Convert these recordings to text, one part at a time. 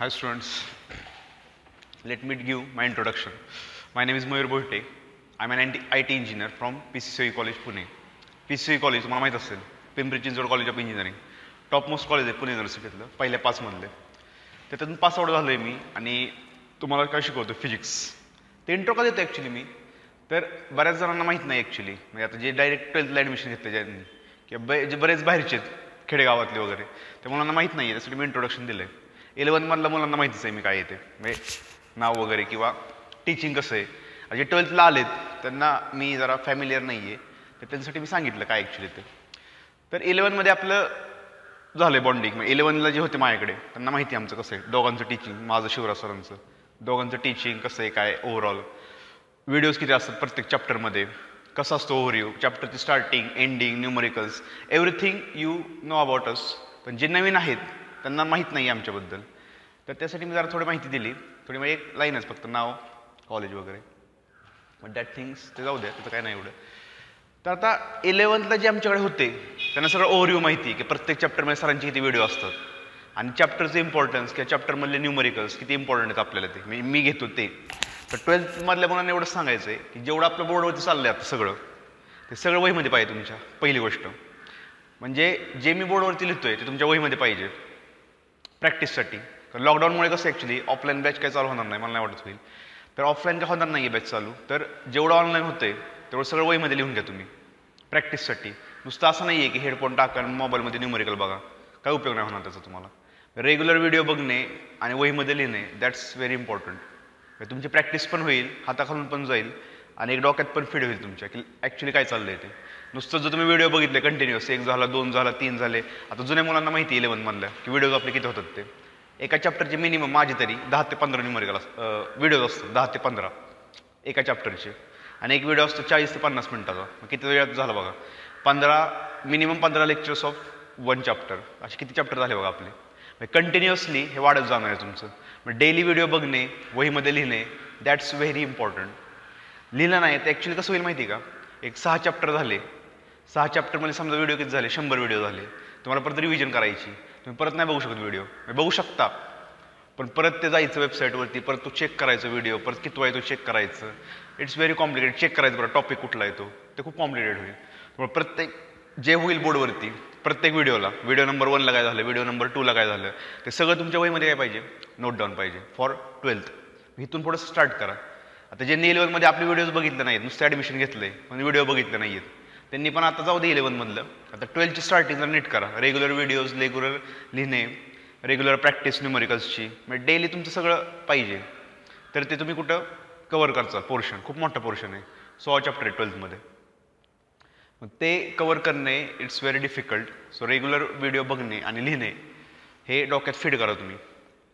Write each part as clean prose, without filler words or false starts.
Hi students, let me give my introduction. My name is Mayur Bolte. I am an IT engineer from PCCOE College, Pune. PCCOE College तुम्हाला माहीत असेल, Pimpri Chinchwad college of engineering, top most college आहे पुणे युनिव्हर्सिटीतलं, पहिल्या 5 मधले. त्यातून pass out झालोय मी आणि तुम्हाला काय शिकवतो फिजिक्स. ते इंट्रो का देतो ॲक्च्युली मी, तर बऱ्याच जणांना माहीत नाही ॲक्च्युली, म्हणजे आता जे डायरेक्ट 12thला ॲडमिशन घेतले ज्यांनी किंवा जे बरेच बाहेरचे आहेत खेडेगावातले वगैरे, त्या मुलांना माहीत नाही आहे, त्यासाठी मी इंट्रोडक्शन दिलं आहे. 11th मधल्या मुलांना माहितीच आहे मी काय येते, म्हणजे नाव वगैरे किंवा टीचिंग कसं आहे. जे 12thला आलेत त्यांना मी जरा फॅमिलियर नाही आहे, तर त्यांच्यासाठी मी सांगितलं काय ॲक्च्युली ते. तर 11th मध्ये आपलं झालं आहे बॉन्डिंग. मग 11th जे होते माझ्याकडे त्यांना माहिती आहे आमचं कसं आहे, दोघांचं टीचिंग, माझं शिवराज सरांचं, दोघांचं टीचिंग कसं आहे, काय ओव्हरऑल व्हिडिओज किती असतात प्रत्येक चॅप्टरमध्ये, कसं असतो ओव्हरव्ह्यू, चॅप्टरची starting, ending, numericals, everything you know about us. पण जे नवीन आहेत त्यांना माहीत नाही आहे आमच्याबद्दल, तर त्यासाठी मी जरा थोडी माहिती दिली, थोडी मग एक लाईनच फक्त नाव, कॉलेज वगैरे, बट दॅट थिंग्स ते जाऊ द्या, त्याचं काय नाही एवढं. तर आता 11thला जे आमच्याकडे होते त्यांना सगळं ओव्हरव्ह्यू माहिती आहे की प्रत्येक चॅप्टरमध्ये सरांचे किती व्हिडिओ असतात आणि चॅप्टरचं इम्पॉर्टन्स किंवा चॅप्टरमधले न्यूमरिकल्स किती इम्पॉर्टंट आहेत आपल्याला, ते मी घेतो ते. तर 12th मधल्या मुलांना एवढंच सांगायचं आहे की जेवढं आपलं बोर्डवरती चाललं आहे आता सगळं, ते सगळं वहीमध्ये पाहिजे तुमच्या. पहिली गोष्ट म्हणजे जे मी बोर्डवरती लिहितोय ते तुमच्या वहीमध्ये पाहिजे प्रॅक्टिससाठी. कारण लॉकडाऊनमुळे कसं ॲक्च्युली ऑफलाईन बॅच काय चालू होणार नाही, मला नाही वाटत होईल. तर ऑफलाईन काय होणार नाही आहे बॅच चालू, तर जेवढं ऑनलाईन होतंय तेवढं सगळं वहीमध्ये लिहून घ्या तुम्ही प्रॅक्टिससाठी. नुसतं असं नाही आहे की हेडफोन टाका आणि मोबाईलमध्ये न्यूमरिकल बघा, काय उपयोग नाही होणार त्याचा तुम्हाला. रेग्युलर व्हिडिओ बघणे आणि वहीमध्ये लिहिणे, दॅट्स व्हेरी इम्पॉर्टंट. तुमची प्रॅक्टिस पण होईल, हाताखालून पण जाईल आणि एक डोक्यात पण फीड होईल तुमच्या की ॲक्च्युली काय चाललं आहे ते. नुसतं जर तुम्ही व्हिडिओ बघितले कंटिन्युअस, 1 झाला, 2 झाला, 3 झाले. आता जुन्या मुलांना माहिती 11th मधल्या की व्हिडिओज आपले किती होतात ते. एका चॅप्टरचे मिनिमम माझे तरी 10 ते 15 न्यूमरिकल व्हिडिओज असतात, 10 ते 15 एका चॅप्टरचे, आणि एक व्हिडिओ असतो 40 ते 50 मिनिटाचा. मग किती वेळात झाला बघा, 15 लेक्चर्स ऑफ 1 चॅप्टर, असे किती चॅप्टर झाले बघा आपले. कंटिन्युअसली हे वाढत जाणार आहे तुमचं. मग डेली व्हिडिओ बघणे, वहीमध्ये लिहिणे, दॅट्स व्हेरी इम्पॉर्टंट. लिहिलं नाही तर ॲक्च्युली कसं होईल माहिती आहे का, एक 6 चॅप्टर झाले, 6 चॅप्टरमध्ये समजा व्हिडिओ किती झाले, 100 व्हिडिओ झाले, तुम्हाला परत रिव्हिजन करायची, तुम्ही परत नाही बघू शकत व्हिडिओ. बघू शकता पण परत ते जायचं वेबसाईटवरती, परत तो चेक करायचं व्हिडिओ, परत किती आहे तो चेक करायचं. It's very complicated. चेक करायचं बरं टॉपिक कुठला आहे तो खूप कॉम्प्लिकेटेड होईल. त्यामुळे प्रत्येक जे होईल बोर्डवरती प्रत्येक व्हिडिओला, व्हिडिओ नंबर 1ला काय झालं, व्हिडिओ नंबर 2ला काय झालं, ते सगळं तुमच्या वहीमध्ये काय पाहिजे, नोट डाऊन पाहिजे फॉर 12th. इथून थोडंसं स्टार्ट करा. आता ज्यांनी 11th आपले व्हिडिओज बघितले नाहीत, नुसतं ॲडमिशन घेतलंय पण व्हिडिओ बघितले नाहीत, त्यांनी पण आता जाऊ दे 11th मधलं. आता 12thची स्टार्टिंगला नीट करा, रेग्युलर व्हिडिओज, रेग्युलर लिहिणे, रेग्युलर प्रॅक्टिस न्यूमरिकल्सची, म्हणजे डेली तुमचं सगळं पाहिजे. तर ते तुम्ही कुठं कव्हर करता पोर्शन, खूप मोठा पोर्शन आहे, 16 चॅप्टर आहे 12th मध्ये. मग ते कव्हर करणे it's very difficult. So regular video बघणे आणि लिहिणे हे डोक्यात फीड करा तुम्ही.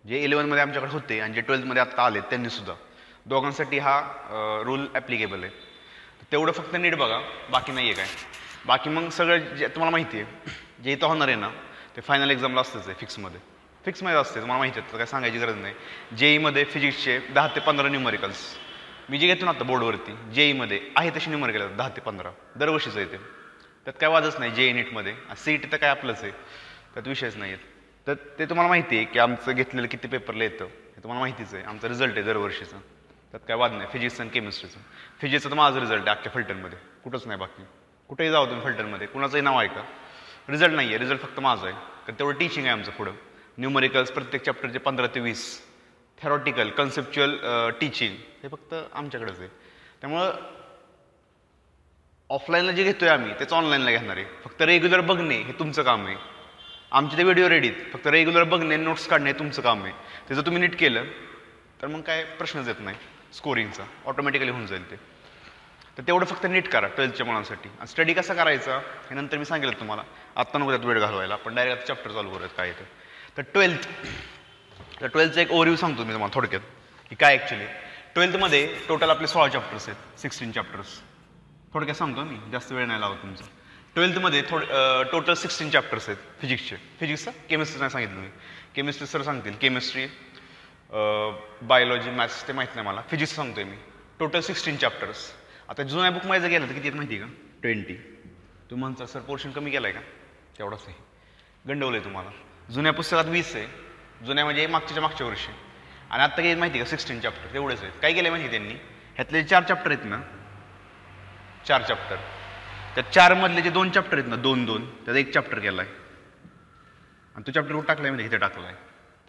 जे 11th मध्ये आमच्याकडे होते आणि जे 12th मध्ये आता आले त्यांनी सुद्धा, दोघांसाठी हा रूल ॲप्लिकेबल आहे. तेवढं फक्त नीट बघा, बाकी नाही आहे काय. बाकी मग सगळं जे तुम्हाला माहिती आहे जे इथं होणार आहे ना, ते फायनल एक्झामला असतंच आहे, फिक्समध्ये असते, तुम्हाला माहिती आहे, तर काय सांगायची गरज नाही. जेईमध्ये फिजिक्सचे 10 ते 15 न्यूमरिकल्स मी जे घेतो ना आता बोर्डवरती, जेईमध्ये आहे तशी न्यूमरिकल 10 ते 15 दरवर्षीचं येते, त्यात काय वादच नाही. जेई नीटमध्ये सीईटी तर काय आपलंच आहे, त्यात विषयच नाही आहेत. तर ते तुम्हाला माहिती आहे की आमचं घेतलेलं किती पेपरला येतं हे तुम्हाला माहितीच आहे. आमचा रिझल्ट आहे दरवर्षीचा, त्यात काय वाद नाही. फिजिक्स आणि केमिस्ट्रीचं, फिजिक्सचं तर माझं रिझल्ट आहे अख्ख्या फलटणमध्ये, कुठंच नाही. बाकी कुठेही जाऊ तुम्ही फलटणमध्ये, कुणाचंही नाव आहे का, रिझल्ट नाही आहे, रिझल्ट फक्त माझं आहे. कारण तेवढं टीचिंग आहे आमचं पुढं. न्यूमरिकल्स प्रत्येक चॅप्टरचे 15 ते 20, थेरॉटिकल कन्सेप्च्युअल टीचिंग हे फक्त आमच्याकडेच आहे. त्यामुळं ऑफलाईनला जे घेतोय आम्ही तेच ऑनलाईनला घेणार आहे. फक्त रेग्युलर बघणे हे तुमचं काम आहे. आमचे ते व्हिडिओ रेडीत, फक्त रेग्युलर बघणे, नोट्स काढणे हे तुमचं काम आहे. ते जर तुम्ही नीट केलं तर मग काय प्रश्नच येत नाही, स्कोरिंगचा ऑटोमॅटिकली होऊन जाईल ते. तर तेवढं फक्त नीट करा 12thच्या मुलांसाठी. आणि स्टडी कसा करायचा हे नंतर मी सांगितलं तुम्हाला, आत्ता नको त्यात वेळ घालवायला, आपण डायरेक्ट चॅप्टर चालू करूयात काय ते. तर 12thचं एक ओव्हरव्ह्यू सांगतो मी तुम्हाला थोडक्यात की काय ॲक्च्युली 12th मध्ये टोटल आपले 16 चॅप्टर्स आहेत, 16 चॅप्टर्स. थोडक्यात सांगतो मी, जास्त वेळ नाही लावत तुमचा. 12th मध्ये टोटल 16 चॅप्टर्स आहेत फिजिक्सचे. फिजिक्सचं केमिस्ट्री नाही सांगितलं मी, केमिस्ट्री सर सांगतील, केमिस्ट्री, बायोलॉजी, मॅथ्स ते माहीत नाही मला, फिजिक्स सांगतोय मी. Total 16 chapters. आता जुन्या बुकमध्ये जर गेलं तर किती आहेत माहिती आहे का, 20. तुम्ही म्हणता सर पोर्शन कमी केला आहे का, तेवढाच आहे, गंडवलं आहे तुम्हाला. जुन्या पुस्तकात 20 आहे, जुन्या म्हणजे मागच्या वर्षी. आणि आत्ता काही माहिती का 16 चॅप्टर तेवढेच आहेत. काय केलं माहिती त्यांनी, ह्यातले 4 चॅप्टर आहेत ना, 4 चॅप्टर, त्या 4 मधले जे 2 चॅप्टर आहेत ना, 2-2, त्याचा 1 चॅप्टर केला आहे. आणि तो चॅप्टर कुठं टाकलाय म्हणजे इथे टाकला आहे.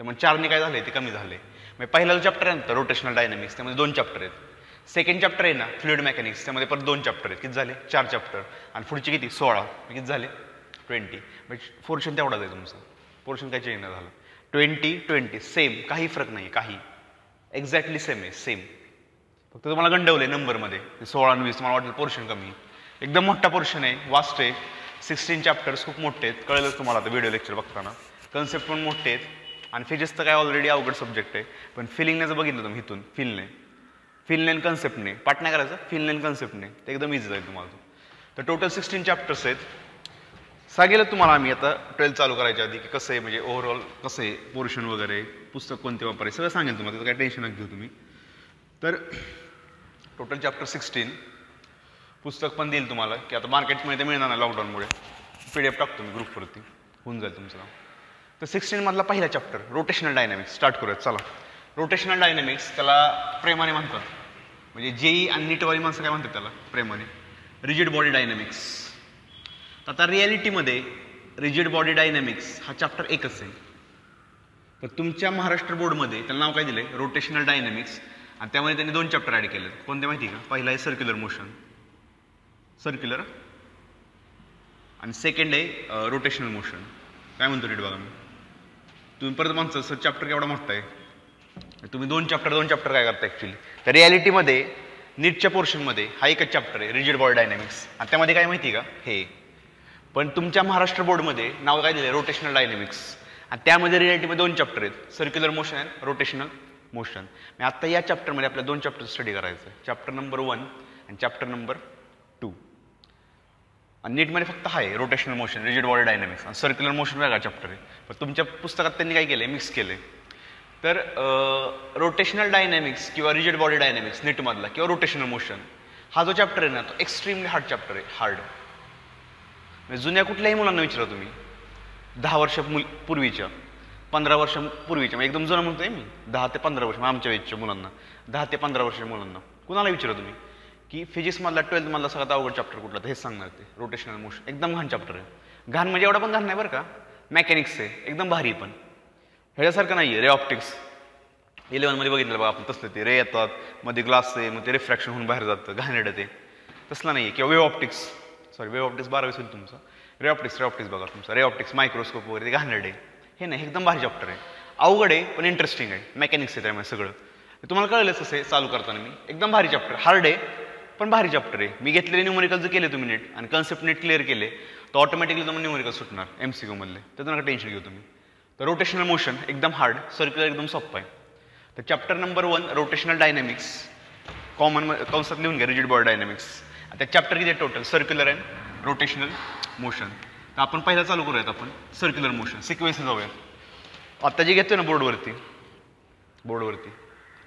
त्यामुळे 4ने काय झालंय ते कमी झाले. म्हणजे पहिला जो चॅप्टर आहे ना रोटेशनल डायनॅमिक्स, त्यामध्ये 2 चॅप्टर आहेत. सेकंड चॅप्टर आहे ना फ्लुइड मेकॅनिक्स, त्यामध्ये परत 2 चॅप्टर आहेत. किती झाले? 4 चॅप्टर. आणि पुढचे किती? 16. किती झाले? 20. म्हणजे पोर्शन तेवढाच आहे तुमचा, पोर्शन काय चेंज नाही झालं. 20-20 सेम, काही फरक नाही, काही एक्झॅक्टली सेम आहे, सेम. फक्त तुम्हाला गंडवलंय नंबरमध्ये 16 आणि 20. मला वाटलं पोर्शन कमी. एकदम मोठा पोर्शन आहे, वास्ट आहे. 16 चॅप्टर्स खूप मोठे आहेत, कळलंच तुम्हाला आता व्हिडिओ लेक्चर बघताना. कन्सेप्ट पण मोठे आहेत. आणि फिजिक्स तर काय ऑलरेडी अवघड सब्जेक्ट आहे, पण फिलिंगने बघितलं तुम्ही इथून, फिलने कन्सेप्टने पाठ नाही करायचं, फिलने कन्सेप्टने ते एकदम इझी जाईल तुम्हाला. तर टोटल 16 चॅप्टर्स आहेत. सांगेल तुम्हाला आम्ही आता 12 चालू करायच्या आधी की कसं आहे, म्हणजे ओव्हरऑल कसं आहे पोर्शन वगैरे, पुस्तक कोणते वापरायचे सगळं सांगेल तुम्हाला, त्याचं काय टेन्शन नका घेऊ तुम्ही. तर टोटल चॅप्टर 16, पुस्तक पण देईल तुम्हाला की आता मार्केटमध्ये ते मिळणार नाही लॉकडाऊनमुळे, PDF टाकतो मी ग्रुपवरती, होऊन जाईल तुमचं. तर 16 मधला पहिला चॅप्टर रोटेशनल डायनॅमिक्स स्टार्ट करूयात. चला, रोटेशनल डायनॅमिक्स त्याला प्रेमाने म्हणतात, म्हणजे जेई आणि नीटवाली माणसं काय म्हणतात त्याला प्रेमाने, रिजिड बॉडी डायनॅमिक्स. आता रिॲलिटीमध्ये रिजिड बॉडी डायनॅमिक्स हा चॅप्टर एकच आहे, पण तुमच्या महाराष्ट्र बोर्डमध्ये त्याला नाव काय दिलंय? Rotational dynamics. आणि त्यामध्ये त्यांनी 2 चॅप्टर ॲड केले. कोणते माहिती का? पहिला आहे सर्क्युलर मोशन, सर्क्युलर, आणि सेकंड आहे रोटेशनल मोशन. काय म्हणतो नीट बघा मी, तुम्ही परत म्हणता सर चॅप्टर केवढा मोठा आहे, तुम्ही 2 चॅप्टर काय करता ॲक्च्युली. तर रिॲलिटीमध्ये नीटच्या पोर्शनमध्ये हा एकच चॅप्टर आहे रिजिड बॉडी डायनॅमिक्स, आणि त्यामध्ये काय माहिती का हे. पण तुमच्या महाराष्ट्र बोर्डमध्ये नाव काय दिलं? Rotational dynamics. आणि त्यामध्ये रिॲलिटीमध्ये 2 चॅप्टर आहेत, सर्क्युलर मोशन आणि रोटेशनल मोशन. मी आत्ता या चॅप्टरमध्ये आपल्या 2 चॅप्टर स्टडी करायचं आहे, चॅप्टर नंबर 1 आणि चॅप्टर नंबर 2. आणि नीटमध्ये फक्त आहे rotational motion, rigid body dynamics, आणि सर्क्युलर मोशन वेगळा चॅप्टर आहे. पण तुमच्या पुस्तकात त्यांनी काय केलं आहे? मिक्स केलं आहे. तर रोटेशनल डायनॅमिक्स किंवा रिजिड बॉडी डायनॅमिक्स नीटमधला किंवा रोटेशनल मोशन हा जो चॅप्टर आहे ना, तो एक्स्ट्रीमली हार्ड चॅप्टर आहे. हार्ड म्हणजे जुन्या कुठल्याही मुलांना विचारा तुम्ही, 10 वर्ष पूर्वीच्या, 15 वर्षांपूर्वीच्या, म्हणजे एकदम जुना म्हणतोय मी, 10 ते 15 वर्ष, आमच्या वेळच्या मुलांना, 10 ते 15 वर्षाच्या मुलांना कुणाला विचारा तुम्ही की फिजिक्समधला 12th मधला सगळ्यात अवघड चॅप्टर कुठला, तर हेच सांगणार ते रोटेशनल मोशन. एकदम घाण चॅप्टर आहे. घाण म्हणजे एवढा पण घाण नाही बरं का, मेकॅनिक्स आहे, एकदम भारी. पण ह्याच्यासारखं नाही आहे. रे ऑप्टिक्स 11 मध्ये बघितलं बघा आपण, तसलं ते रे येतात मध्ये, ग्लास आहे, मग ते रिफ्रॅक्शन होऊन बाहेर जातं, घाणेरडं ते, तसलं नाही आहे. किंवा वेव्ह ऑप्टिक्स, वेव्ह ऑप्टिक्स 12वी होईल तुमचं. रे ऑप्टिक्स बघा तुमचा, रे ऑप्टिक्स मायक्रोस्कोप वगैरे, ते घाणेरडे. हे नाही, एकदम भारी चॅप्टर आहे, अवघड आहे पण इंटरेस्टिंग आहे, मेकॅनिक्स आहे त्यामुळे सगळं. तुम्हाला कळलंच असं चालू करताना मी, एकदम भारी चॅप्टर, हार्ड आहे पण भारी चॅप्टर आहे. मी घेतलेले न्यूमेरिकल जर केले तुम्ही नीट आणि कन्सेप्ट नीट क्लिअर केले तर ऑटोमॅटिकली तुम्हाला न्यूमेरिकल सुटणार MCQ मधले, त्याचं नका टेन्शन घेऊ तुम्ही. तर रोटेशनल मोशन एकदम हार्ड, सर्क्युलर एकदम सोपं आहे. तर chapter number 1 rotational dynamics, common कंसात लिहून घ्या रिजिड बॉडी डायनॅमिक्स. त्या चॅप्टर किती total? Circular and rotational motion. तर आपण पहिला चालू करूयात, आपण सर्क्युलर मोशन सिक्वेन्स जाऊया. आता जे घेतोय ना बोर्डवरती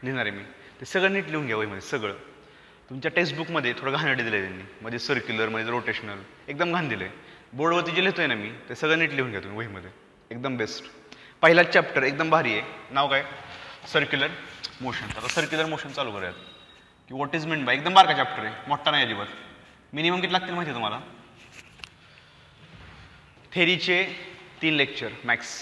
लिहिणार आहे मी, ते सगळं नीट लिहून घ्या वहीमध्ये. सगळं तुमच्या टेक्स्टबुकमध्ये थोडं घाणेरडे दिलं आहे त्यांनी, मध्ये सर्क्युलर, मध्ये रोटेशनल, एकदम घाण दिलं आहे. बोर्डवरती जे लिहितोय ना मी, ते सगळं नीट लिहून घ्या तुम्ही वहीमध्ये, एकदम बेस्ट. पहिलाच चॅप्टर एकदम भारी आहे, नाव काय? Circular motion. आता सर्क्युलर मोशन चालू करूयात की व्हॉट इज मीन बाय, एकदम बारका चॅप्टर आहे, मोठा नाही अजिबात. मिनिमम किती लागतील माहिती आहे तुम्हाला? थेरीचे 3 लेक्चर मॅक्स,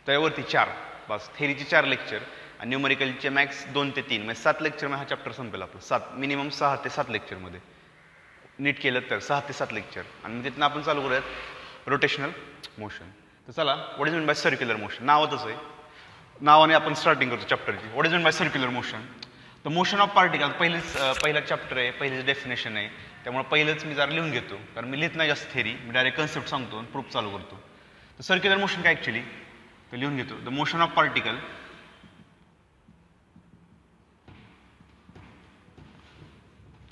त्यावरती 4 बस. थेरीचे 4 लेक्चर आणि न्यूमेरिकलचे मॅक्स 2 ते 3, म्हणजे 7 लेक्चर हा चॅप्टर संपेल आपलं. 7 मिनिमम 6 ते 7 लेक्चरमध्ये नीट केलं तर 6 ते 7 लेक्चर. आणि तिथनं आपण चालू करूयात रोटेशनल मोशन. तर चला, what is mean by circular motion, नावातच आहे, नावाने आपण स्टार्टिंग करतो चॅप्टरची. What is mean by circular motion? तर मोशन ऑफ पार्टिकल पहिला चॅप्टर आहे, पहिलेच डेफिनेशन आहे, त्यामुळे पहिलंच मी जरा लिहून घेतो, कारण मी लिहित नाही जास्त थेरी, मी डायरेक्ट कन्सेप्ट सांगतो आणि प्रूफ चालू करतो. तर सर्क्युलर मोशन काय ॲक्च्युली ते लिहून घेतो. The motion of particle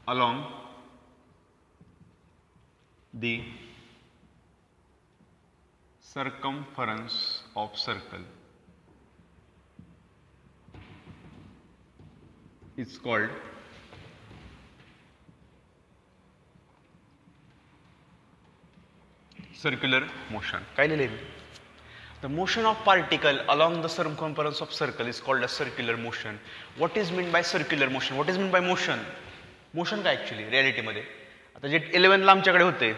along the circumference of circle is called circular motion. काय लिहिले? The motion of particle along the circumference of circle is called as circular motion. What is meant by circular motion? What is meant by motion? Motion काय actually रिॲलिटीमध्ये? आता जे 11ला आमच्याकडे होते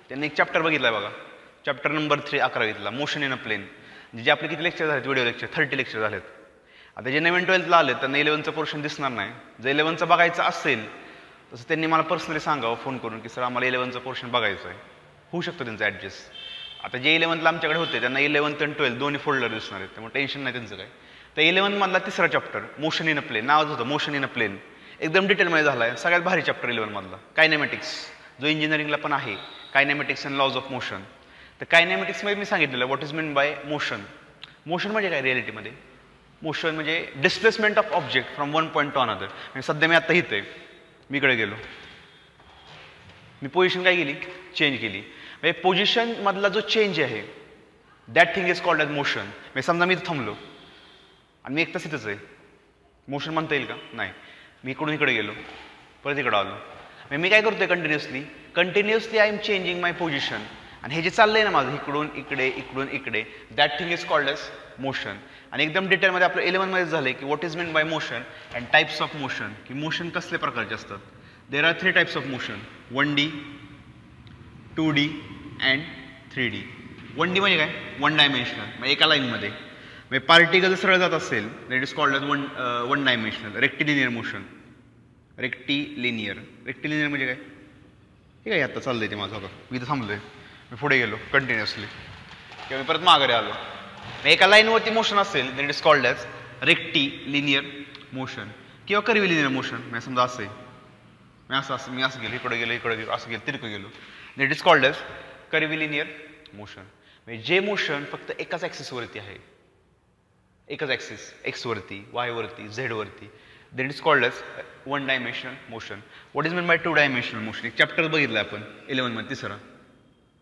त्यांनी एक chapter बघितला आहे बघा, चॅप्टर नंबर 3 11वीतला, मोशन इन अ प्लेन. जे आपले किती लेक्चर झालेत, व्हिडिओ लेक्चर 30 लेक्चर झालेत. आता जे नवीन 12thला आले त्यांना 11चं पोर्शन दिसणार नाही. जर 11चं बघायचं असेल तसं त्यांनी मला पर्सनली सांगावं फोन करून की सर आम्हाला 11चं पोर्शन बघायचं आहे. होऊ शकतं त्यांचं ॲडजस्ट. आता जे 11ला आमच्याकडे होते त्यांना 11th आणि 12th दोन्ही फोल्डर दिसणार आहेत, त्यामुळे टेन्शन नाही त्यांचं काय. तर 11मधला तिसरा chapter motion in a plane, नावच होतं मोशन इन अ प्लेन, एकदम डिटेलमध्ये झाला आहे. सगळ्यात भारी चॅप्टर 11मधला. कायनेमॅटिक्स जो इंजिनिअरिंगला पण आहे, कायनेमॅटिक्स अँड लॉज ऑफ मोशन. तर कायनेमॅटिक्समध्ये मी सांगितलेलं what is mean by motion. Motion म्हणजे काय रिॲलिटीमध्ये? मोशन म्हणजे displacement of object from one point two another. म्हणजे सध्या मी आता इथे मी इकडे गेलो, मी पोझिशन काय केली, चेंज केली. म्हणजे पोझिशनमधला जो चेंज आहे that thing is called as motion. म्हणजे समजा मी इथं थांबलो आणि मी एक तास इथंच आहे, मोशन म्हणता येईल का? नाही. मी इकडून इकडे गेलो, परत इकडं आलो, म्हणजे मी काय करतोय continuously I am changing my position. आणि हे जे चाललंय ना माझं इकडून इकडे इकडून इकडे, that thing is called as motion. आणि एकदम डिटेलमध्ये आपलं 11मध्ये झालं की what is mean by motion and types of motion, की मोशन कसले प्रकारचे असतात. There are 3 types of motion, 1D, 2D and 3D. 1D म्हणजे काय? वन डायमेन्शनल, म्हणजे एका लाईनमध्ये. म्हणजे पार्टिकल सरळ जात असेल that is called as one dimensional. Rectilinear motion, rectilinear म्हणजे काय? ठीक आहे, आता चाललंय ते माझं, मी इथं थांबलोय, मी पुढे गेलो कंटिन्युअसली किंवा मी परत माघारी आलो. एका लाईनवरती मोशन असेल that is called as rectilinear motion किंवा कर्व्हिलिनियर मोशन. म्हणजे समजा असं आहे, मी असं गेलो, इकडे गेलो, असं गेलो, तिरकं गेलो, that is called as curvilinear motion. म्हणजे जे मोशन फक्त एकाच ॲक्सिसवरती आहे, एकच ॲक्सिस, एक्सवरती, वायवरती, झेडवरती, that is called as one dimensional motion. What is mean by 2 dimensional motion? एक चॅप्टर बघितलं आपण 11मध्ये, तिसरा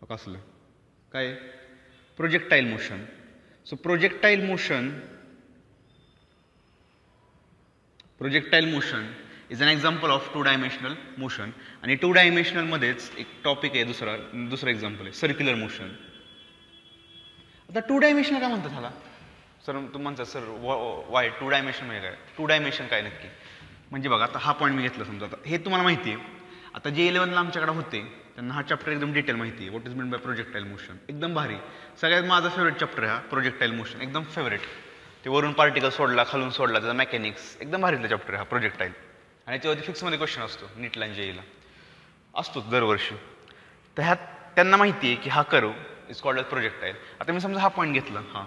कसलं काय? Projectile motion. So projectile motion is an example of 2 dimensional motion. आणि 2 डायमेन्शनलमध्येच एक टॉपिक आहे दुसरं एक्झाम्पल आहे सर्क्युलर मोशन. आता 2 डायमेन्शनल काय म्हणतात ह्याला? सर तुम्ही म्हणता सर वाय 2 डायमेन्शन म्हणजे काय? 2 डायमेन्शन काय नक्की? म्हणजे बघा, आता हा पॉईंट मी घेतला समजा, आता हे तुम्हाला माहिती आहे. आता जे 11ला आमच्याकडे होते त्यांना हा चॅप्टर एकदम डिटेल माहिती आहे. What is mean bye projectile motion. एकदम भारी, सगळ्यात माझा फेवरेट चॅप्टर आहे हा प्रोजेक्टाईल मोशन, एकदम फेवरेट. ते वरून पार्टिकल सोडला, खालून सोडला, त्याचा मेकॅनिक्स, एकदम भारीतला चॅप्टर आहे हा प्रोजेक्टाईल. आणि त्याच्यावरती फिक्समध्ये क्वेश्चन असतो नीटला आणि जेईला असतोच दरवर्षी. तर ह्यात त्यांना माहिती आहे की हा curve is called as projectile. आता मी समजा हा पॉईंट घेतला, हा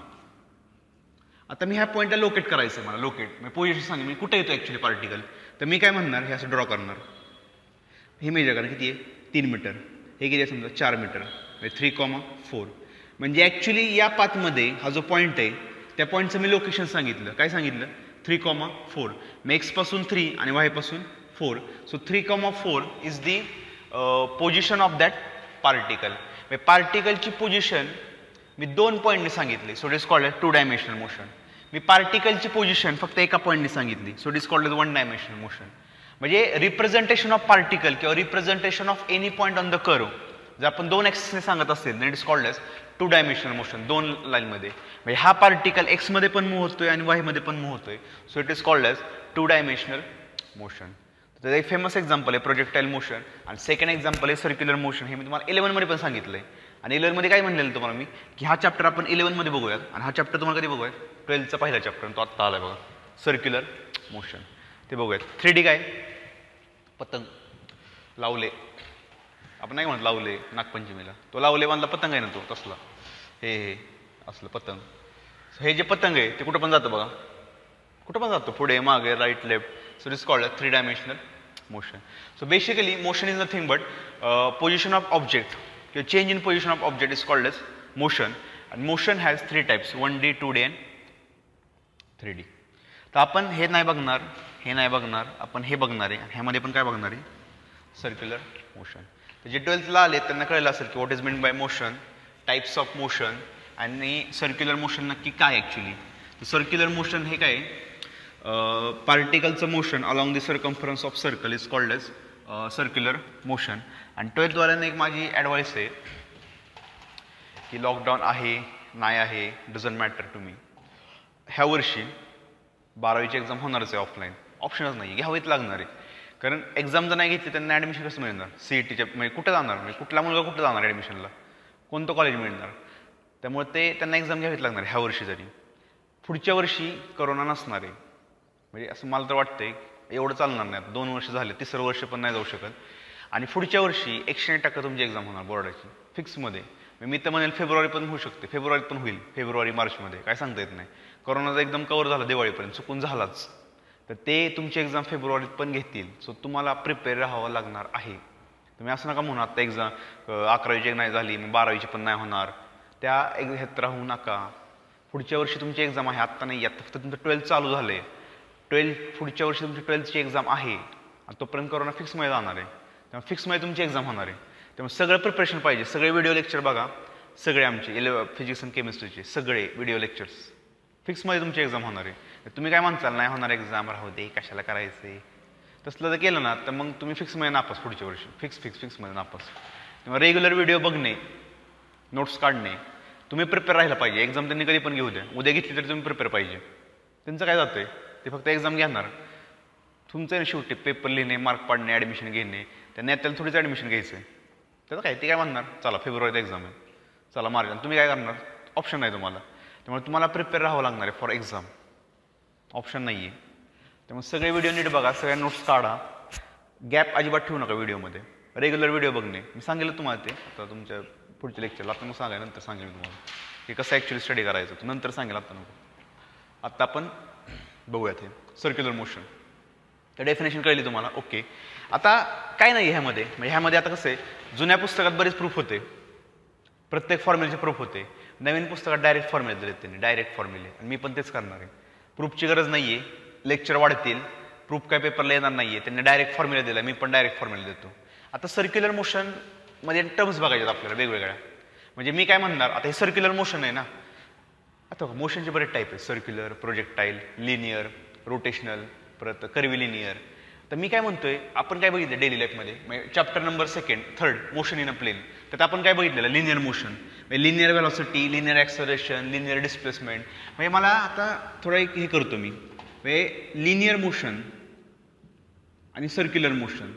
आता मी ह्या पॉईंटला लोकेट करायचं आहे, मला लोकेट मी पोझिशन सांगेन मी कुठे येतो ॲक्च्युली पार्टिकल. तर मी काय म्हणणार, हे असं ड्रॉ करणार, हे मेजर करणार किती आहे 3 मीटर, हे किती आहे समजा 4 मीटर, 3,4. म्हणजे ॲक्च्युली या पाथमध्ये हा जो पॉईंट आहे त्या पॉईंटचं मी लोकेशन सांगितलं. काय सांगितलं? 3,4. मग एक्सपासून 3 आणि वायपासून 4. So 3,4 is the position of that particle. म्हणजे पार्टिकलची पोझिशन मी 2 पॉईंटने सांगितली, so it is called as 2 dimensional motion. मी पार्टिकलची पोझिशन फक्त एका पॉईंटने सांगितली, so it is called as 1 dimensional motion. म्हणजे रिप्रेझेंटेशन ऑफ पार्टिकल किंवा representation of any point on the curve जर आपण 2 ॲक्सिसने सांगत असेल तर it is called as 2 dimensional motion, 2 लाईनमध्ये. म्हणजे हा पार्टिकल एक्समध्ये पण मूव्ह होतोय आणि वायमध्ये पण मूव्ह होतोय, so it is called as 2 dimensional motion. तर एक फेमस एक्झाम्पल आहे प्रोजेक्टाईल मोशन. आणि सेकंड एक्झाम्पल आहे सर्क्युलर मोशन. हे मी तुम्हाला 11मध्ये पण सांगितलंय. आणि 11मध्ये काय म्हणलेलं तुम्हाला मी की हा चॅप्टर आपण 11मध्ये बघूयात आणि हा चॅप्टर तुम्हाला कधी बघूयात 12चा पहिला चॅप्टर, तो आत्ता आलाय बघा, सर्क्युलर मोशन, ते बघूयात. 3D काय? पतंग लावले, आपण नाही म्हणत लावले नागपंचमीला, तो लावले बांधला पतंग आहे ना तो तसला, हे असलं पतंग. हे जे पतंग आहे ते कुठं पण जातं बघा, कुठं पण जातो, पुढे मागे right left. So it is called 3 dimensional motion. So basically motion is nothing but position of object किंवा change in position of object is called as motion. आणि motion has 3 types, 1D, 2D and 3D. तर आपण हे नाही बघणार, हे नाही बघणार, आपण हे बघणार आहे. ह्यामध्ये पण काय बघणार आहे? Circular motion. तर जे 12thला आले त्यांना कळलं असेल की what is mean by motion, types of motion आणि सर्क्युलर मोशन नक्की काय ॲक्च्युली. तर सर्क्युलर मोशन हे काय, पार्टिकलचं motion along the circumference of circle is called as circular motion. आणि 12thवाल्यांना एक माझी ॲडवाईस आहे की लॉकडाऊन आहे, नाही आहे, डझंट मॅटर टू मी. ह्या वर्षी 12वीची एक्झाम होणारच आहे ऑफलाईन, ऑप्शनच नाही, घ्यावीच लागणार आहे. कारण एक्झाम जर नाही घेतली त्यांना ॲडमिशन कसं मिळणार? CETच्या म्हणजे कुठं जाणार, म्हणजे कुठला मुलगा कुठं जाणार ॲडमिशनला, कोणतं कॉलेज मिळणार? त्यामुळे त्यांना एक्झाम घ्यावीच लागणार ह्या वर्षी. जरी पुढच्या वर्षी करोना नसणार आहे, म्हणजे असं मला तर वाटतंय एवढं चालणार नाही. 2 वर्ष झाले, 3रं वर्ष पण नाही जाऊ शकत. आणि पुढच्या वर्षी 108% तुमची एक्झाम होणार बोर्डाची फिक्समध्ये. मी तर म्हणेल फेब्रुवारी पण होऊ शकते, फेब्रुवारीत पण होईल, फेब्रुवारी मार्चमध्ये, काय सांगता येत नाही. कोरोनाचा एकदम कव्हर झाला दिवाळीपर्यंत, चुकून झालाच, तर ते तुमची एक्झाम फेब्रुवारीत पण घेतील. सो तुम्हाला प्रिपेअर राहावं लागणार आहे. तुम्ही असं नका म्हणून आता एक्झाम 11वीची नाही झाली मग 12वीची पण नाही होणार, त्या ह्यात राहू नका. पुढच्या वर्षी तुमची एक्झाम आहे, आत्ता नाही, आता फक्त तुमचं 12th चालू झालं आहे. पुढच्या वर्षी तुमची 12thची एक्झाम आहे आणि तोपर्यंत कोरोना फिक्समध्ये जाणार आहे. त्यामुळे फिक्समध्ये तुमची एक्झाम होणार आहे. त्यामुळे सगळं प्रिपरेशन पाहिजे. सगळे व्हिडिओ लेक्चर बघा, सगळे आमचे फिजिक्स आणि केमिस्ट्रीचे सगळे व्हिडिओ लेक्चर्स. फिक्समध्ये तुमची एक्झाम होणार आहे. तुम्ही काय म्हणताल नाही होणार एक्झाम, राहू दे, कशाला करायचे, तसलं जर केलं ना तर मग तुम्ही फिक्समध्ये नापास पुढच्या वर्षी, फिक्समध्ये नापास. तेव्हा रेग्युलर व्हिडिओ बघणे, नोट्स काढणे, तुम्ही प्रिपेअर राहायला पाहिजे. एक्झाम त्यांनी कधी पण घेऊ द्या, उद्या घेतली तरी तुम्ही प्रिपेअर पाहिजे. त्यांचं काय जातं आहे, ते फक्त एक्झाम घेणार. तुमचं आहे शेवटी पेपर लिहिणे, मार्क पाडणे, ॲडमिशन घेणे. त्यांनी त्याला थोडीच ॲडमिशन घ्यायचं आहे. त्याचं काय, ते काय म्हणणार, चला फेब्रुवारीत एक्झाम आहे, चला मार्च. आणि तुम्ही काय करणार, ऑप्शन नाही तुम्हाला. त्यामुळे तुम्हाला प्रिपेअर राहावं लागणार आहे फॉर एक्झाम, ऑप्शन नाही आहे. त्यामुळे सगळे व्हिडिओ नीट बघा, सगळ्या नोट्स काढा, गॅप अजिबात ठेवू नका व्हिडिओमध्ये. रेग्युलर व्हिडिओ बघणे, मी सांगितलं तुम्हाला ते आता तुमच्या पुढच्या लेक्चरला. आता मग सांगाय नंतर सांगेल मी तुम्हाला की कसं ॲक्च्युली स्टडी करायचं, तर नंतर सांगेल, आता नको. आत्ता आपण बघूयात हे सर्क्युलर मोशन. तर डेफिनेशन कळली तुम्हाला, ओके. आता काय नाही ह्यामध्ये, म्हणजे ह्यामध्ये आता कसं आहे, जुन्या पुस्तकात बरेच प्रूफ होते, प्रत्येक फॉर्म्युलेचे प्रूफ होते. नवीन पुस्तकात डायरेक्ट फॉर्म्युले दिलेत त्यांनी, डायरेक्ट फॉर्म्युले. आणि मी पण तेच करणार आहे. प्रूफची गरज नाही आहे, लेक्चर वाढतील, प्रूफ काय पेपरला येणार नाही आहे, त्यांनी डायरेक्ट फॉर्म्युला दिला, मी पण डायरेक्ट फॉर्म्युला देतो. आता सर्क्युलर मोशनमध्ये टर्म्स बघायच्यात आपल्याला वेगवेगळ्या. म्हणजे मी काय म्हणणार, आता हे सर्क्युलर मोशन आहे ना, आता मोशनचे बरेच टाईप आहेत, सर्क्युलर, प्रोजेक्टाईल, लिनियर, रोटेशनल, परत कर्व्हिलिनियर. तर मी काय म्हणतोय, आपण काय बघितलं डेली लाईफमध्ये, म्हणजे chapter number 2, 3 motion in a plane, तर आपण काय बघितलेलं, लिनियर मोशन, म्हणजे linear velocity, linear acceleration, linear displacement. म्हणजे मला आता थोडं एक हे करतो मी, म्हणजे लिनियर मोशन आणि सर्क्युलर मोशन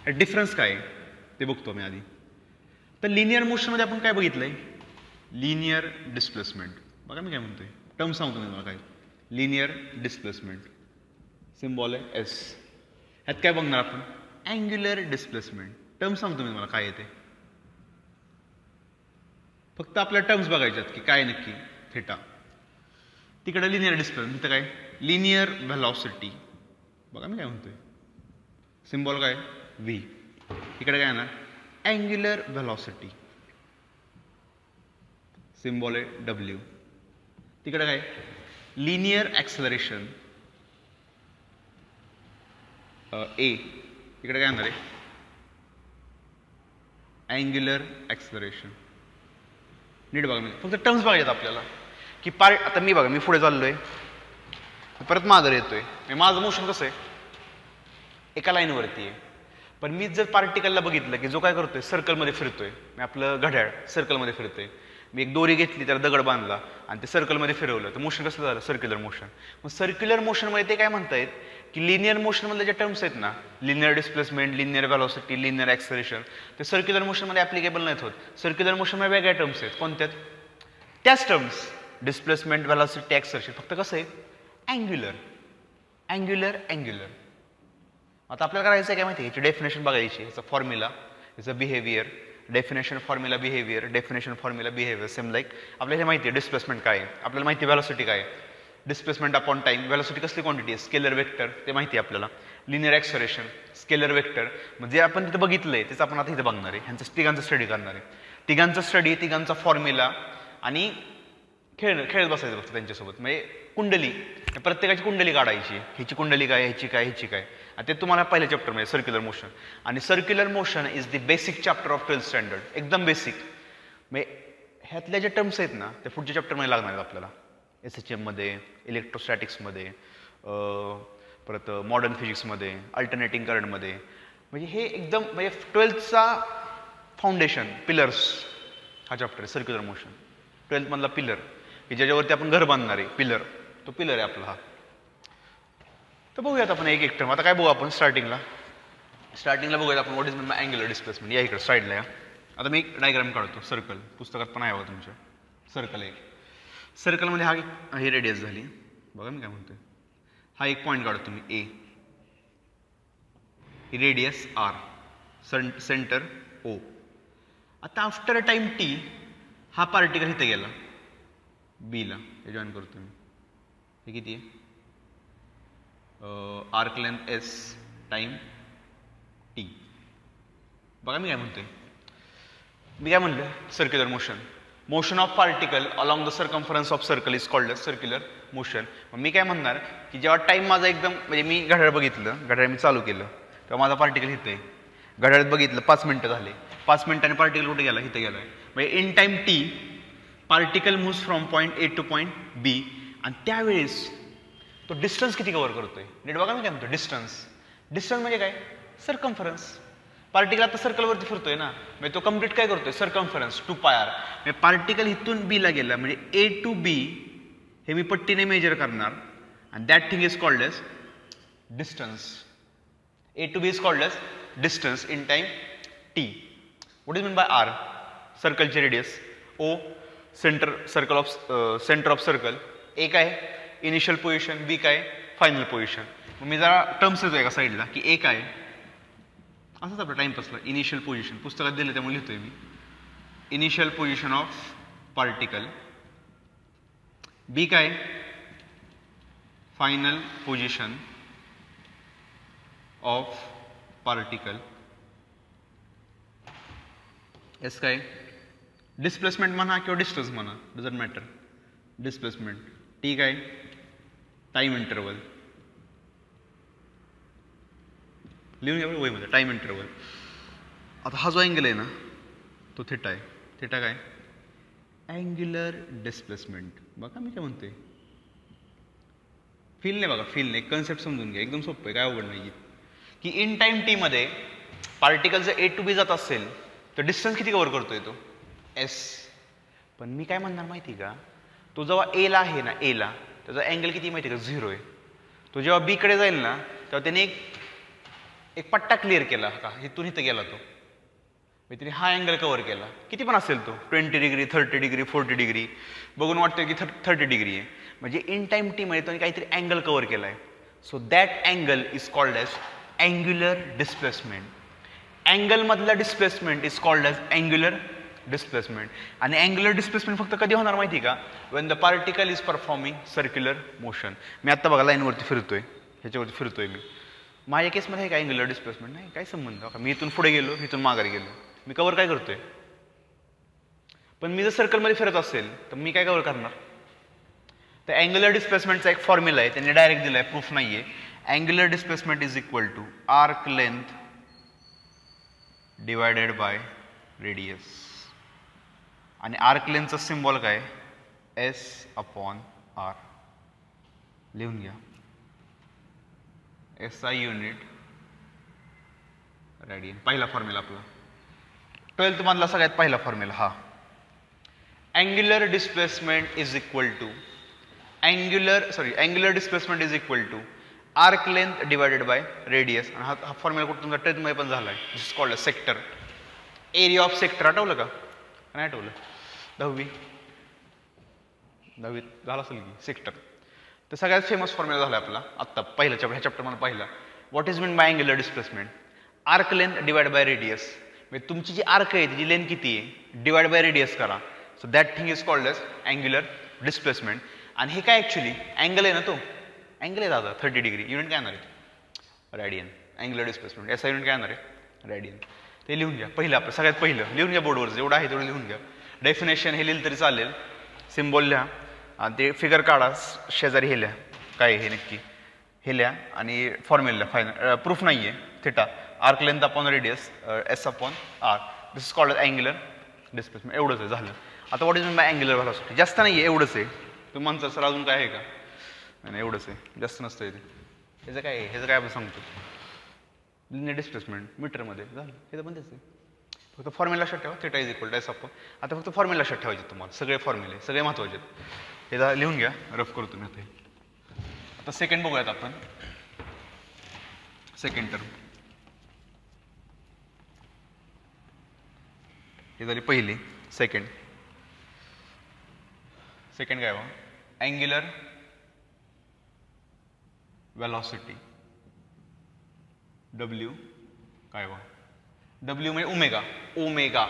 हे डिफरन्स काय आहे ते बघतो मी आधी. तर लिनियर मोशनमध्ये आपण काय बघितलंय, लिनियर डिस्प्लेसमेंट. बघा मी काय म्हणतोय, टर्म सांगतो मी मला काय, लिनियर डिस्प्लेसमेंट, सिम्बॉल आहे एस. ह्यात काय बघणार आपण, अँग्युलर डिस्प्लेसमेंट. टर्म सांगतो मी मला काय येते, फक्त आपल्या टर्म्स बघायच्यात की काय नक्की, थीटा. तिकडे लिनियर डिस्प्लेसमेंट, काय लिनियर व्हेलॉसिटी. बघा मी काय म्हणतोय, सिम्बॉल काय व्ही. इकडे काय ना अँग्युलर व्हेलॉसिटी, सिम्बॉल आहे डब्ल्यू. तिकडे काय लिनियर ॲक्सलरेशन ए. इकडे काय येणार आहे अँग्युलर ॲक्सलरेशन. नीट बघा, मी फक्त टर्म्स बघायच्यात आपल्याला की आता मी बघा, मी पुढे चाललोय, परत मागं येतोय. माझं मोशन कसं आहे, एका लाईनवरती आहे. पण मी जर पार्टिकलला बघितलं की जो काय करतोय, सर्कलमध्ये फिरतोय, मी आपलं घड्याळ सर्कलमध्ये फिरतोय, मी एक दोरी घेतली, त्याला दगड बांधला आणि ते सर्कलमध्ये फिरवलं, तर मोशन कसं झालं, सर्क्युलर मोशन. मग सर्क्युलर मोशनमध्ये ते काय म्हणतायत की लिनियर मोशनमधले जे टर्म्स आहेत ना, linear displacement, linear velocity, linear acceleration, ते सर्क्युलर मोशनमध्ये ॲप्लिकेबल नाहीत होत. सर्क्युलर मोशनमध्ये वेगळ्या टर्म्स आहेत. कोणत्यात, त्याच टर्म्स, डिस्प्लेसमेंट, व्हेलॉसिटी, ॲक्सलरेशन, फक्त कसं आहे अँग्युलर अँग्युलर अँग्युलर. आता आपल्याला करायचं आहे काय माहिती आहे, याची डेफिनेशन बघायची, याचा फॉर्म्युला, याचं behaviour, definition formula behaviour, definition formula behaviour. Same like आपल्याला माहिती आहे डिस्प्लेसमेंट काय आहे, आपल्याला माहिती आहे व्हेलॉसिटी काय आहे, डिस्प्लेसमेंट अपॉन टाइम. व्हेलॉसिटी कसली क्वांटिटी आहे, स्केलर वेक्टर, ते माहिती आहे आपल्याला. Linear acceleration, scalar vector. म्हणजे आपण तिथं बघितलं आहे तेच आपण आता इथं बघणार आहे, ह्यांचं तिघांचा स्टडी करणार आहे. तिघांचा स्टडी, तिघांचा फॉर्म्युला आणि खेळत बसायचं फक्त त्यांच्यासोबत. म्हणजे कुंडली, प्रत्येकाची कुंडली काढायची, ह्याची कुंडली काय, ह्याची काय, ह्याची काय. ते तुम्हाला पहिल्या चॅप्टरमध्ये सर्क्युलर मोशन. आणि circular motion is the basic chapter of 12th standard, एकदम बेसिक. म्हणजे ह्यातल्या ज्या टर्म्स आहेत ना त्या पुढच्या चॅप्टरमध्ये लागणार आहेत आपल्याला, SHMमध्ये, इलेक्ट्रोस्टॅटिक्समध्ये, परत मॉडर्न फिजिक्समध्ये, अल्टरनेटिंग करंटमध्ये. म्हणजे हे एकदम म्हणजे 12thचा फाउंडेशन, पिलर्स हा चॅप्टर आहे सर्क्युलर मोशन. 12th मधला पिलर की ज्याच्यावरती आपण घर बांधणार आहे पिलर, तो पिलर आहे आपला हा. तर बघूयात आपण एक एक टर्म. आता काय बघू आपण स्टार्टिंगला बघूयात आपण what is mean by angular displacement. या इकडे साईडला या. आता मी एक डायग्राम काढतो सर्कल, पुस्तकात पण आहे बघा तुमच्या. सर्कल एक सर्कलमध्ये हा ही रेडियस झाली बघा मी काय म्हणतोय. हा एक पॉईंट काढतो मी ए, ही रेडियस आर, सेंटर ओ. आता आफ्टर अ टाइम टी हा पार्टिकल इथे गेला बीला, हे जॉईन करतो मी. हे किती आहे arc length S time T. बघा मी काय म्हणतोय. मी काय म्हणलं circular motion of particle along the circumference of circle is called circular motion. मग मी काय म्हणणार की जेव्हा टाइम माझा एकदम म्हणजे मी घड्याळ बघितलं, घड्याळ मी चालू केलं तेव्हा माझा पार्टिकल इथे, घड्याळात बघितलं 5 मिनिटं झाले, 5 मिनिटांनी पार्टिकल कुठे गेला, इथे गेला. म्हणजे in time T particle moves from point A to point B. आणि त्यावेळेस तो डिस्टन्स किती कव्हर करतोय नीट बघा मी काय म्हणतो. डिस्टन्स म्हणजे काय सर्कम्फरन्स. पार्टिकल आता सर्कलवरती फिरतोय ना, म्हणजे तो कम्प्लीट काय करतोय सर्कम्फरन्स 2πr. म्हणजे पार्टिकल इथून बीला गेला म्हणजे ए टू बी हे मी पट्टीने मेजर करणार आणि that thing is called as distance. A to B is called as distance in time T. What is mean by R सर्कलची radius, O centre of circle, A काय इनिशियल पोझिशन, बी काय final position. मग मी जरा terms येतोय एका साईडला की ए काय असंच आपलं टाइमपासला इनिशियल पोझिशन पुस्तकात दिलं त्यामुळे लिहितोय मी. इनिशियल पोझिशन ऑफ पार्टिकल, बी काय final position of particle, S काय डिस्प्लेसमेंट म्हणा किंवा डिस्टन्स म्हणा डझंट मॅटर, डिस्प्लेसमेंट. टी काय टाइम इंटरवल, लिहून घ्या वहीमध्ये टाइम इंटरवल. आता हा जो अँगल आहे ना तो थिटा आहे. थिटा काय अँग्युलर डिस्प्लेसमेंट. बघा मी काय म्हणतोय, फील नाही बघा, फील नाही, कन्सेप्ट समजून घ्या, एकदम सोपं आहे, काय अवघड नाही. की इन टाइम टी मध्ये पार्टिकल जर ए टू बी जात असेल तर डिस्टन्स किती कव्हर करतोय तो एस. पण मी काय म्हणणार माहिती का, तो जेव्हा एला आहे ना, एला त्याचा अँगल किती माहिती का 0 आहे. तो जेव्हा बी कडे जाईल ना तेव्हा त्याने एक पट्टा क्लिअर केला का इथून इथं गेला तो, म्हणजे हा अँगल कव्हर केला. किती पण असेल तो 20 डिग्री 30 डिग्री 40 डिग्री बघून वाटतं की 30 डिग्री आहे. म्हणजे इन टाइम टी मध्ये तो काहीतरी अँगल कव्हर केला आहे. So that angle is called as angular displacement. Angle मधला displacement is called as angular displacement. आणि अँग्युलर डिस्प्लेसमेंट फक्त कधी होणार माहिती का, when the particle is performing circular motion. मी आत्ता बघा लाईनवरती फिरतोय, ह्याच्यावरती फिरतोय मी. माझ्या केसमध्ये काय अँग्युलर डिस्प्लेसमेंट नाही, काय संबंध. मी इथून पुढे गेलो, इथून माघारी गेलो, मी कव्हर काय करतोय. पण मी जर सर्कलमध्ये फिरत असेल तर मी काय कव्हर करणार. तर अँग्युलर डिस्प्लेसमेंटचा एक फॉर्म्युला आहे, त्यांनी डायरेक्ट दिलाय, प्रूफ नाहीये. Angular displacement is equal to arc length divided by radius. आणि आर्क लेंथचा सिम्बॉल काय एस अपॉन आर. लिहून घ्या, SI युनिट रेडियन. पहिला फॉर्म्युला आपला 12th मधला सगळ्यात पहिला फॉर्म्युला हा. Angular displacement is equal to angular displacement is equal to arc length divided by radius. आणि हा फॉर्म्युला कुठे तुमचा 10th मध्ये पण झाला आहे. This is called sector. Area of sector आठवलं का, नाही आठवलं, 10वी झाला असेल की सेक्टर. तर सगळ्यात फेमस फॉर्म्युला झाला आपला आत्ता पहिल्या ह्या चॅप्टर मध्ये पहिला. What is mean by angular displacement, arc length divide by radius. म्हणजे तुमची जी आर्क आहे त्याची लेंथ किती आहे डिवाइड बाय रेडियस करा. So that thing is called as angular displacement. आणि हे काय ॲक्च्युली अँगल आहे ना, तो अँगल आहे दादा 30 डिग्री. युनिट काय येणार आहे रेडियन. अँग्युलर डिस्प्लेसमेंट याचा युनिट काय येणार आहे रेडियन. ते लिहून घ्या पहिलं, आपलं सगळ्यात पहिलं लिहून घ्या बोर्डवर, जेवढं आहे तेवढं लिहून घ्या. डेफिनेशन हे लिहिलं तरी चालेल, सिम्बॉल लिहा आणि ते फिगर काढा, शेजारी हे लिहा काय हे नक्की हे लिहा आणि फॉर्म्युला फायनल. प्रूफ नाही आहे. Theta arc length upon radius S upon R. This is called angular displacement. एवढंच आहे झालं. आता what is mean by angular velocity, जास्त नाही आहे, एवढंच आहे. तुम्ही म्हणता सर अजून काय आहे का, नाही एवढंच आहे, जास्त नसतं आहे ते. ह्याचं काय आहे, ह्याचं काय आपण सांगतो लिनिअर डिस्प्लेसमेंट मीटरमध्ये झालं, हे तर पण तेच आहे. फक्त फॉर्म्युला लक्षात ठेवा, theta is equal to S upon. आता फक्त फॉर्म्युला लक्षात ठेवायचे तुम्हाला, सगळे फॉर्म्युले सगळे महत्त्वाचे आहेत. हे लिहून घ्या, रफ करतो मी आता सेकंड बघूयात आपण. सेकंड टर्म हे झाली पहिली. सेकंड काय बघा, अँग्युलर वेलॉसिटी W काय बघा, W म्हणजे ओमेगा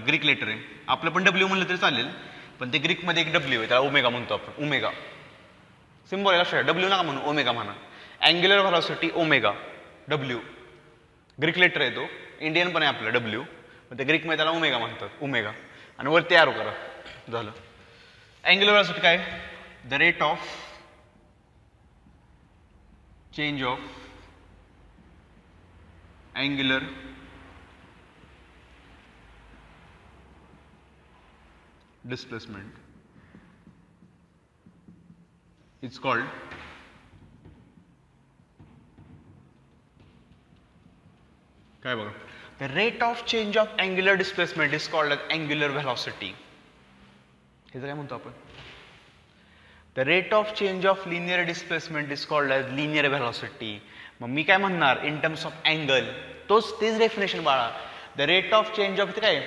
ग्रीक लेटर आहे. आपलं पण W म्हणलं तरी चालेल, पण ते ग्रीकमध्ये एक W आहे, त्याला ओमेगा म्हणतो आपण. ओमेगा सिम्बॉल आहे, लक्षात W नका म्हणू, ओमेगा म्हणा. Angular velocity omega W, Greek letter आहे तो, इंडियन पण आहे आपलं W, पण ते ग्रीकमध्ये त्याला ओमेगा म्हणतात, ओमेगा. आणि वरती एरो करा, झालं. अँग्युलर व्हेलॉसिटी काय, the rate of change of angular displacement it's called काय बघा, the rate of change of angular displacement is called as angular velocity. हे काय म्हणतो आपण, the rate of change of linear displacement is called as linear velocity. मग मी काय म्हणणार, इन टर्म्स ऑफ अँगल, तेच डेफिनेशन बाळा. The rate of change of काय,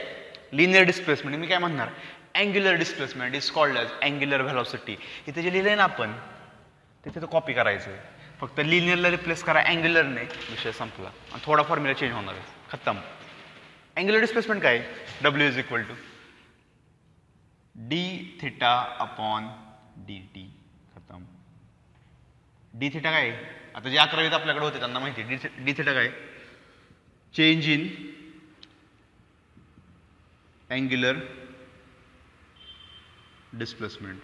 लिनियर डिस्प्लेसमेंट. मी काय म्हणणार, angular displacement is called as angular velocity. इथे जे लिहिलंय ना आपण, तिथे तो कॉपी करायचं, फक्त लिनियरला रिप्लेस करा अँग्युलरने, विषय संपला. आणि थोडा फॉर्म्युला चेंज होणार आहे, खतम. अँग्युलर डिस्प्लेसमेंट काय, W is equal to D theta upon D T, खतम. डी थिटा काय, आता जे 11वीत आपल्याकडे होते त्यांना माहिती आहे. डी थिटा काय, चेंज इन अँग्युलर डिस्प्लेसमेंट,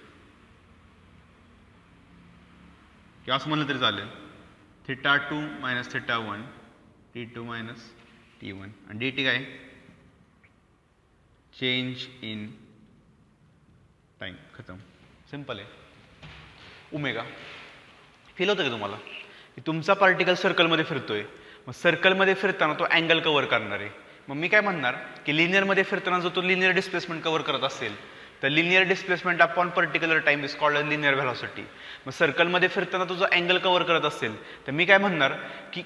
किंवा असं म्हणलं तरी चालेल, θ2 मायनस θ1, T2 मायनस T1. आणि डी टी काय, चेंज इन टाइम, खतम. सिंपल आहे. ओमेगा फील होतं की तुम्हाला, की तुमचा पार्टिकल सर्कलमध्ये फिरतोय, मग सर्कलमध्ये फिरताना तो अँगल कव्हर करणार आहे. मग मी काय म्हणणार, की लिनियरमध्ये फिरताना जो तो लिनियर डिस्प्लेसमेंट कव्हर करत असेल, तर linear displacement upon particular time is called linear velocity. मग सर्कलमध्ये फिरताना तो जो अँगल कव्हर करत असेल, तर मी काय म्हणणार, की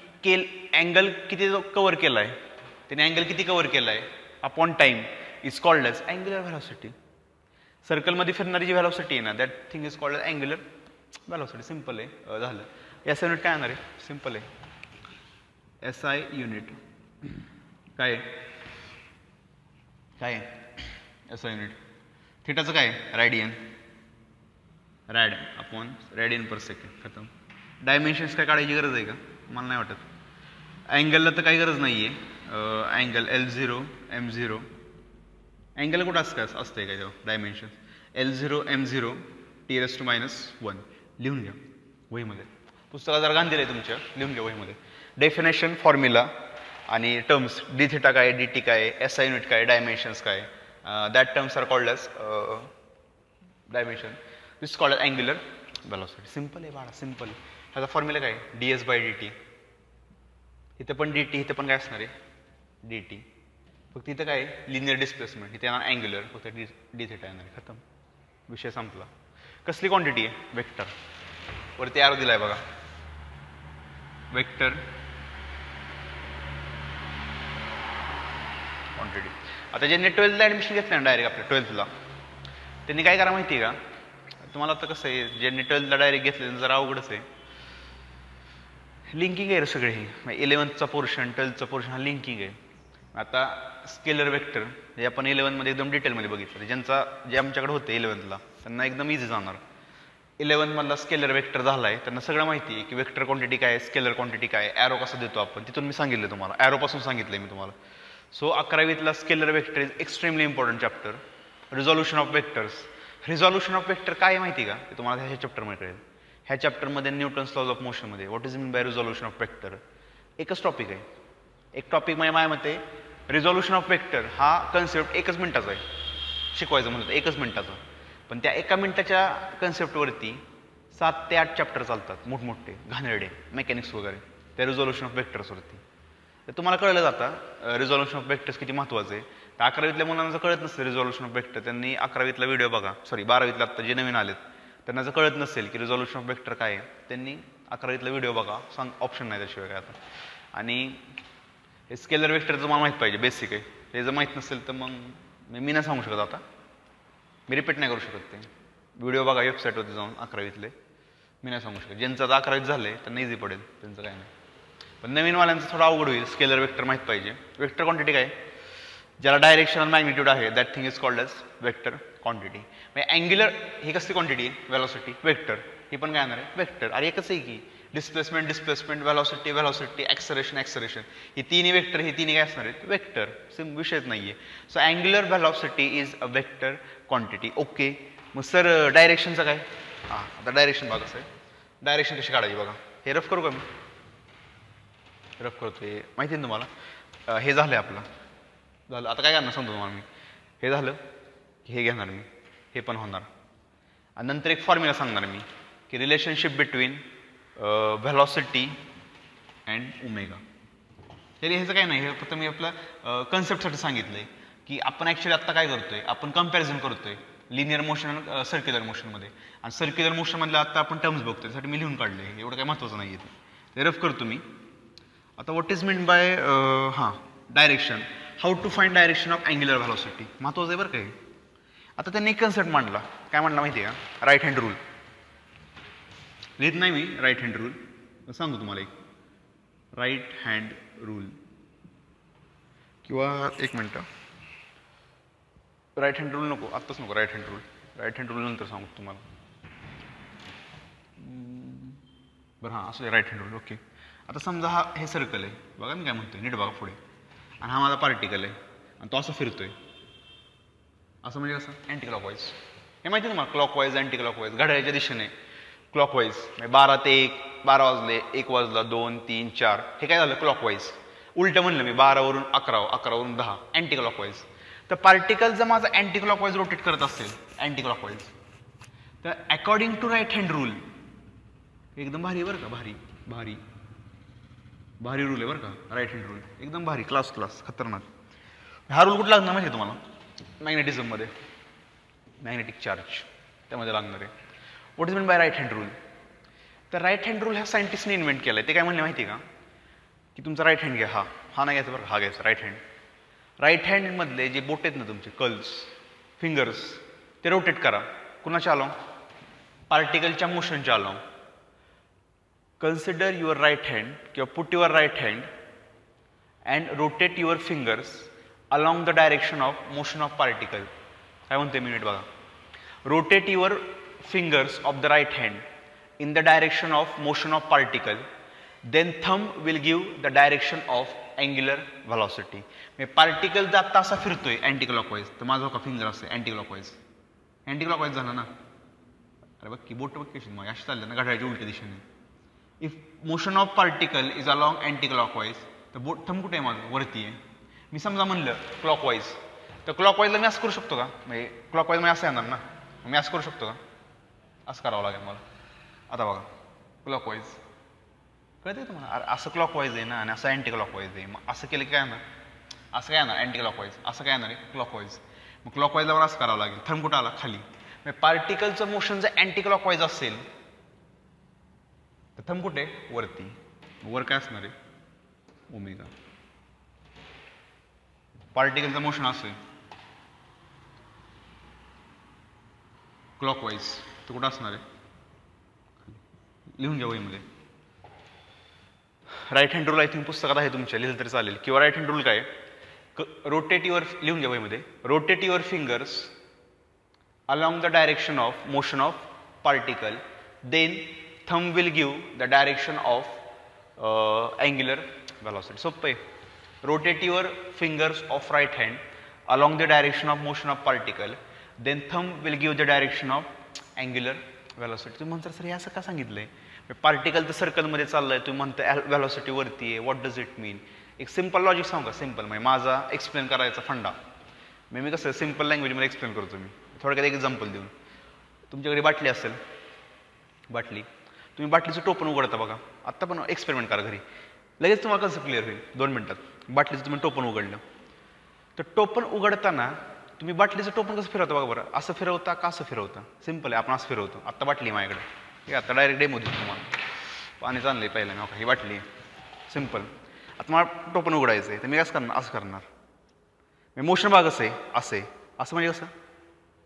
अँगल किती कव्हर केला आहे, त्याने अँगल किती कव्हर केला आहे upon time is called as angular velocity. सर्कलमध्ये फिरणारी जी व्हेलॉसिटी आहे ना, that thing is called as angular velocity. Simple आहे, झालं. एस आय युनिट काय येणार आहे, सिंपल आहे. एस आय युनिट काय एस आय युनिट, थिटाचं काय, radian, RAD upon radian per second, खतम. डायमेन्शन्स काय काढायची गरज आहे का, मला नाही वाटत. अँगलला तर काही गरज नाही आहे. अँगल L0 M0, अँगल कुठं असतंय काय तेव्हा, डायमेन्शन L0 M0 T⁻⁻1 लिहून घ्या वहीमध्ये. पुस्तकात जर गांधी आहे तुमच्या, लिहून घ्या वहीमध्ये. डेफिनेशन, फॉर्म्युला आणि टर्म्स, डी थिटा काय, डी टी काय, एस आय युनिट काय, डायमेन्शन्स काय, that terms are called as dimension. This called as angular velocity. Simple आहे बाळा, सिंपल. ह्याचा फॉर्म्युला काय, ds/dt. इथं पण dt, इथं पण काय असणार आहे dt. फक्त इथं काय, लिनियर डिस्प्लेसमेंट, इथे येणार अँग्युलर, फक्त डी थिटा येणार आहे, खतम. विषय संपला. कसली क्वांटिटी आहे, वेक्टर. वरती एरो दिलाय बघा, वेक्टर क्वांटिटी. आता ज्यांनी 12th ऍडमिशन घेतलं ना डायरेक्ट आपल्या 12thला, त्यांनी काय करा माहिती आहे का, तुम्हाला आता कसं आहे, ज्यांनी 12thला डायरेक्ट घेतलं त्यांचं जरा अवघडच आहे. लिंकिंग आहे रे सगळे, हे 11thचा पोर्शन 12thचा पोर्शन हा लिंकिंग आहे. आता स्केलर वेक्टर हे आपण 11मध्ये एकदम डिटेलमध्ये बघितलं. जे आमच्याकडे होते 11thला त्यांना एकदम इझी जाणार. 11 मधला स्केलर वेक्टर झालाय, त्यांना सगळं माहिती आहे की वेक्टर क्वांटिटी काय, स्केलर क्वांटिटी काय, एरो कसा देतो आपण, तिथून मी सांगितलं तुम्हाला, एरोपासून सांगितलंय मी तुम्हाला. सो 11वीतला scalar vector is extremely important chapter. Resolution of vectors. Resolution of vector काय माहिती का, ते तुम्हाला ह्या चॅप्टरमध्ये कळेल. ह्या चॅप्टरमध्ये न्यूटन्स लॉज ऑफ मोशनमध्ये what is mean by resolution of vector, एकच टॉपिक आहे. एक टॉपिक म्हणजे माझ्या मते रिझॉल्युशन ऑफ वेक्टर हा कन्सेप्ट 1 मिनिटाचा आहे, शिकवायचं म्हणलं तर 1 मिनिटाचा. पण त्या 1 मिनिटाच्या कन्सेप्टवरती 7 ते 8 चॅप्टर चालतात, मोठमोठे घाणेरडे मेकॅनिक्स वगैरे, त्या रिझॉल्युशन ऑफ वेक्टर्सवरती. तर तुम्हाला कळलं जातं रिझॉल्युशन ऑफ वेक्टर्स किती महत्त्वाचं आहे. तर 11वीतल्या मुलांना कळत नसतं रिझॉल्युशन ऑफ वेक्टर, त्यांनी 11वीतला व्हिडिओ बघा, सॉरी 12वीतला आत्ता जे नवीन आलेत त्यांना जर कळत नसेल की रिझॉल्युशन ऑफ वेक्टर काय आहे, त्यांनी 11वीतला व्हिडिओ बघा, ऑप्शन नाही त्याशिवाय काय आता. आणि हे स्केलर वेक्टरचं मला माहीत पाहिजे, बेसिक आहे. हे जर माहीत नसेल तर मग मी नाही सांगू शकत आता, मी रिपीट नाही करू शकत. ते व्हिडिओ बघा वेबसाईटवरती जाऊन 11वीतले, मी नाही सांगू शकत. ज्यांचं आता 11वीत झालं आहे त्यांना इझी पडेल, त्यांचं काय नाही. पण नवीनवाल्यांचं थोडं अवघड होईल. स्केलर वेक्टर माहीत पाहिजे. वेक्टर क्वांटिटी काय, ज्याला डायरेक्शनल मॅग्निट्यूड आहे that thing is called as vector quantity. म्हणजे अँग्युलर ही कसली क्वांटिटी आहे, वेलॉसिटी, वेक्टर ही पण काय येणार आहे, वेक्टर. अरे एकच आहे की displacement displacement, velocity velocity, acceleration acceleration, ही तिन्ही वेक्टर, ही तिन्ही काय असणार आहेत, वेक्टर. विषयच नाही आहे. So angular velocity is a vector quantity. Okay. मग सर डायरेक्शनचं काय, हां आता डायरेक्शन बघा सर, डायरेक्शन कशी काढायची बघा. हे रफ करू का मी, रफ करतो. हे माहिती आहे ना तुम्हाला. हे झालं आपलं, झालं. आता काय करणार सांगतो तुम्हाला मी. हे झालं की हे घेणार मी, हे पण होणार. आणि नंतर एक फॉर्म्युला सांगणार मी की relationship between velocity and omega. हे लिहायचं काय नाही, हे फक्त मी आपलं कन्सेप्टसाठी सांगितलं आहे की आपण ॲक्च्युली आत्ता काय करतोय, आपण कम्पॅरिझन करतोय लिनियर मोशन आणि सर्क्युलर मोशनमध्ये. आणि सर्क्युलर मोशनमधलं आत्ता आपण टर्म्स बघतोय, त्यासाठी मी लिहून काढले. एवढं काय महत्त्वाचं नाही आहे ते रफ करतो मी. आता what is mean by direction, how to find direction of angular velocity, महत्त्वाचं आहे बरं काय. आता त्यांनी एक कन्सेप्ट मांडला, काय मांडला माहिती आहे का, राईट हँड रूल. लिहित नाही मी राईट हँड रूल, सांगू तुम्हाला एक राईट हँड रूल. किंवा एक मिनटं, राईट हँड रूल नको, आत्ताच नको right hand rule. Right hand rule नंतर सांगू तुम्हाला. बरं हां असं राईट हँड रूल. ओके. आता समजा हे सर्कल आहे बघा, मी काय म्हणतोय नीट बघा पुढे. आणि हा माझा पार्टिकल आहे आणि तो असं फिरतोय, असं म्हणजे कसं, अँटी क्लॉकवाईज. हे माहिती आहे तुम्हाला, क्लॉकवाईज अँटी क्लॉकवाईज, घड्याळ्याच्या दिशेने क्लॉकवाईज. 12 ते 1, 12 वाजले, 1 वाजला, 2, 3, 4, हे काय झालं क्लॉकवाईज. उलटं म्हणलं मी, 12 वरून 11, 11 वरून 10, अँटी क्लॉकवाईज. तर पार्टिकल जर माझा अँटी क्लॉकवाईज रोटेट करत असेल, अँटी क्लॉकवाईज, तर according to right hand rule, एकदम भारी बरं का, भारी भारी भारी रूल आहे बरं का, राईट हँड रूल एकदम भारी, क्लास खतरनाक. हा रूल कुठं लागणार माहिती आहे तुम्हाला, मॅग्नेटिझममध्ये, मॅग्नेटिक चार्ज त्यामध्ये लागणार आहे. What is mean by right hand rule. तर राईट हँड रूल ह्या सायंटिस्टने इन्व्हेंट केला आहे. ते काय म्हणले माहिती आहे का, की तुमचा राईट हँड घ्या, हा नाही घ्यायचा बरं, हा घ्यायचा राईट हँड. राईट हँडमधले जे बोट आहेत ना तुमचे, कल्स, फिंगर्स, ते रोटेट करा. कुणाच्या अलाव, पार्टिकलच्या मोशनच्या अलाव. कन्सिडर युअर राईट हँड किंवा put your right hand and rotate your fingers along the direction of motion of particle. काय म्हणते मिनिट बघा. Rotate your fingers of the right hand in the direction of motion of particle, then thumb will give the direction of angular velocity. म्हणजे particle जर आता असा फिरतोय anti clockwise, तर माझा का फिंगर असते अँटी क्लॉकवाईज, अँटी क्लॉकवाईज झाला ना. अरे बघ की बोट बघ कशी मग अशी चाललं ना घड्याळ्याच्या उलट्या दिशेने. If motion of particle is along anti clockwise, तर बोट थंब कुठे आहे माझं, वरती आहे. मी समजा म्हणलं क्लॉकवाईज, तर क्लॉकवाईजला मी असं करू शकतो का, म्हणजे क्लॉकवाईज म्हणजे असं येणार ना, मी असं करू शकतो का, असं करावं लागेल मला. आता बघा क्लॉकवाईज, कळते तुम्हाला, असं क्लॉकवाईज आहे ना आणि असं अँटी क्लॉकवाईज आहे. मग असं केलं की काय येणार, असं काय येणार अँटी क्लॉकवाईज, असं काय येणार आहे क्लॉकवाईज. मग क्लॉकवाईजला मला असं करावं लागेल, थंब कुठं आला खाली. म्हणजे पार्टिकलचं मोशन जर अँटी क्लॉकवाईज असेल तर थंब कुठे वरती, वर काय असणार आहे ओमेगा. पार्टिकलचं मोशन असेल क्लॉकवाईज तर कुठं असणार आहे, लिहून घ्या वहीमध्ये. Right hand rule I think पुस्तकात आहे तुमच्या, लिहिलं तरी चालेल. किंवा राईट हँड रूल काय, रोटेट युअर, लिहून घ्या वहीमध्ये, rotate your fingers along the direction of motion of particle, then thumb will give the direction of angular velocity. सोपं आहे. Rotate your fingers of right hand along the direction of motion of particle, then thumb will give the direction of angular velocity. तुम्ही म्हणता sir हे असं का सांगितलंय, particle तर सर्कलमध्ये चाललंय, तुम्ही म्हणता व्हेलॉसिटी वरती आहे, व्हॉट डज इट मीन. एक सिंपल लॉजिक सांगू का, सिंपल म्हणजे माझा एक्सप्लेन करायचा फंडा, मी कसं सिंपल लँग्वेजमध्ये एक्सप्लेन करतो. मी थोडक्यात एक एक्झाम्पल देऊन, तुमच्याकडे बाटली असेल, बाटली, तुम्ही बाटलीचं टोपण उघडता बघा, आत्ता पण एक्सपेरिमेंट करा घरी, लगेच तुम्हाला कन्सेप्ट क्लिअर होईल 2 मिनिटात. बाटलीचं तुम्ही टोपण उघडलं तर टोपण उघडताना तुम्ही बाटलीचं टोपण कसं फिरवता बघा बरं. असं फिरवता का असं फिरवता? सिम्पल आहे, आपण असं फिरवतो. आत्ता बाटली माझ्याकडे, हे आता डायरेक्ट डेमो देतो तुम्हाला. पाणी चाललंय पहिलं मी, ही बाटली सिम्पल. आता मला टोपण उघडायचं आहे तर मी कसं करणार? असं करणार. मोशन भाग असं आहे, असं आहे, असं म्हणजे कसं?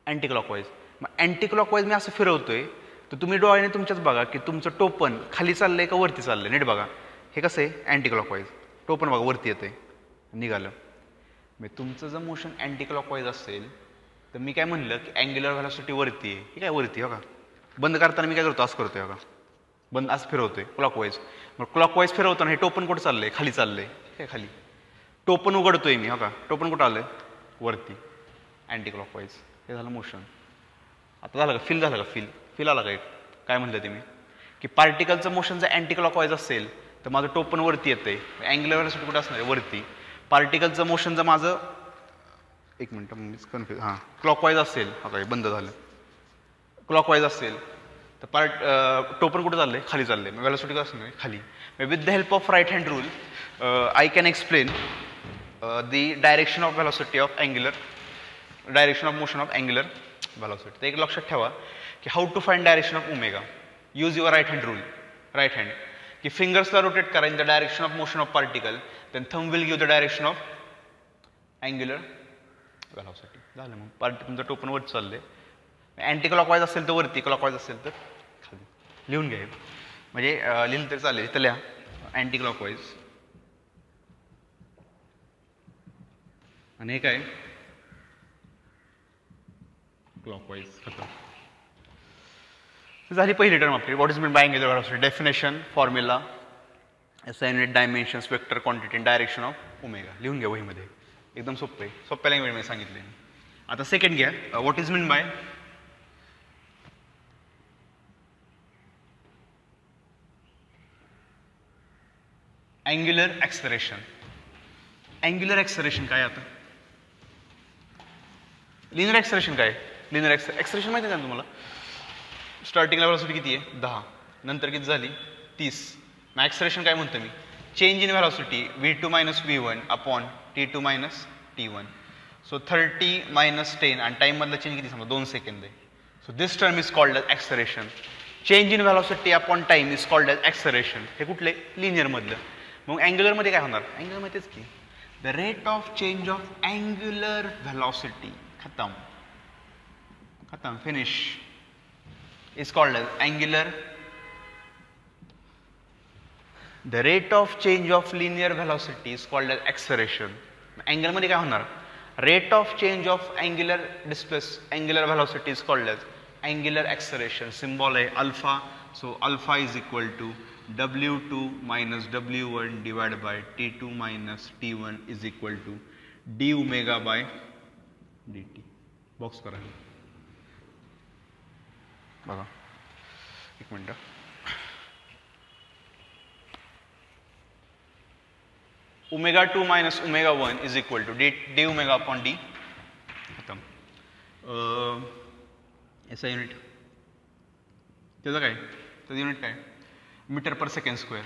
Anti clockwise. मग अँटी क्लॉकवाईज मी असं फिरवतोय तर तुम्ही डोळ्याने तुमच्याच बघा की तुमचं टोपण खाली चाललंय का वरती चाललंय. नीट बघा, हे कसं आहे? Anti clockwise. टोपण बघा वरती येतंय, निघालं. मग तुमचं जर मोशन अँटी क्लॉकवाईज असेल तर मी काय म्हणलं की अँग्युलर व्हेलॉसिटी वरती आहे. ही काय वरती हो का? बंद करताना मी काय करतो? असं करतोय बघा, बंद असं फिरवतोय क्लॉकवाईज. मग क्लॉकवाईज फिरवताना हे टोपण कुठं चाललंय? खाली चाललंय. हे खाली. टोपण उघडतोय मी, हो का? टोपण कुठं आलंय? वरती. Anti clockwise. हे झालं मोशन. आता झालं का? फील झालं का? फील आला का? एक काय म्हणलं ते मी की पार्टिकलचं मोशन जर अँटी क्लॉकवाईज असेल तर माझं टोपण वरती येतंय. अँग्युलर व्हेलॉसिटी कुठं असणार आहे? वरती. पार्टिकलचं मोशन जर माझं एक मिनटं मीच कन्फ्यूज क्लॉकवाईज असेल, हा काय बंद झालं, क्लॉकवाईज असेल तर टोपण कुठं चाललंय? खाली चाललंय. मग व्हेलॉसिटी कसं असणार? खाली. With the help of right hand rule I can explain the direction of velocity of angular, direction of motion of angular velocity. तर एक लक्षात ठेवा की how to find direction of omega. Use your right hand rule. Right hand की फिंगर्सला rotate करा in the direction of motion of particle, then thumb will give the direction of angular velocity. झालं. मग तुमचं टोपण वरती चाललंय. अँटी क्लॉकवाईज असेल तर वरती, क्लॉकवाईज असेल तर खाली. लिहून घ्या म्हणजे लिहिलं तरी चालेल. तर लिहा अँटी क्लॉकवाईज आणि हे काय? क्लॉकवाईज. खतम. झाली पहिली टर्म आपली. What is mean by angular velocity? Definition, formula, SI unit, dimensions, vector, quantity, direction of omega. लिहून घ्या वहीमध्ये. एकदम सोपं आहे, सोप्या लँग्वेजमध्ये सांगितले. आता सेकंड घ्या. What is mean by angular acceleration. Angular acceleration काय? आता लिनियर ॲक्सलरेशन काय? लिनियर ॲक्सलरेशन माहिती आहे का तुम्हाला? स्टार्टिंगला व्हेलॉसिटी किती आहे? 10, नंतर किती झाली? 30. मग ॲक्सलरेशन काय म्हणतो मी? Change in velocity v2 - v1 upon t2 - t1. So 30 - 10 आणि टाईममधला चेंज किती? समजा 2 सेकंद आहे. So this term is called as acceleration. Change in velocity upon time is called as acceleration. हे कुठले? लिनियरमधलं. मग अँग्युलरमध्ये काय होणार? अँग्युलरमध्येच की the rate of change of angular velocity. खतम, खतम, finish. is called as angular. The rate of change of linear velocity is called as acceleration. Angle मध्ये काय होणार? Rate of change of angular velocity is called as angular acceleration. Symbol आहे alpha. So alpha is equal to w2 minus w1 divided by t2 minus t1 is equal to d omega by dt. Box करा बघा, एक minute. Omega 2 minus omega 1 is equal to D omega upon D. खतम. याचा unit त्याचं काय? त्याचं unit काय? Metre per second square.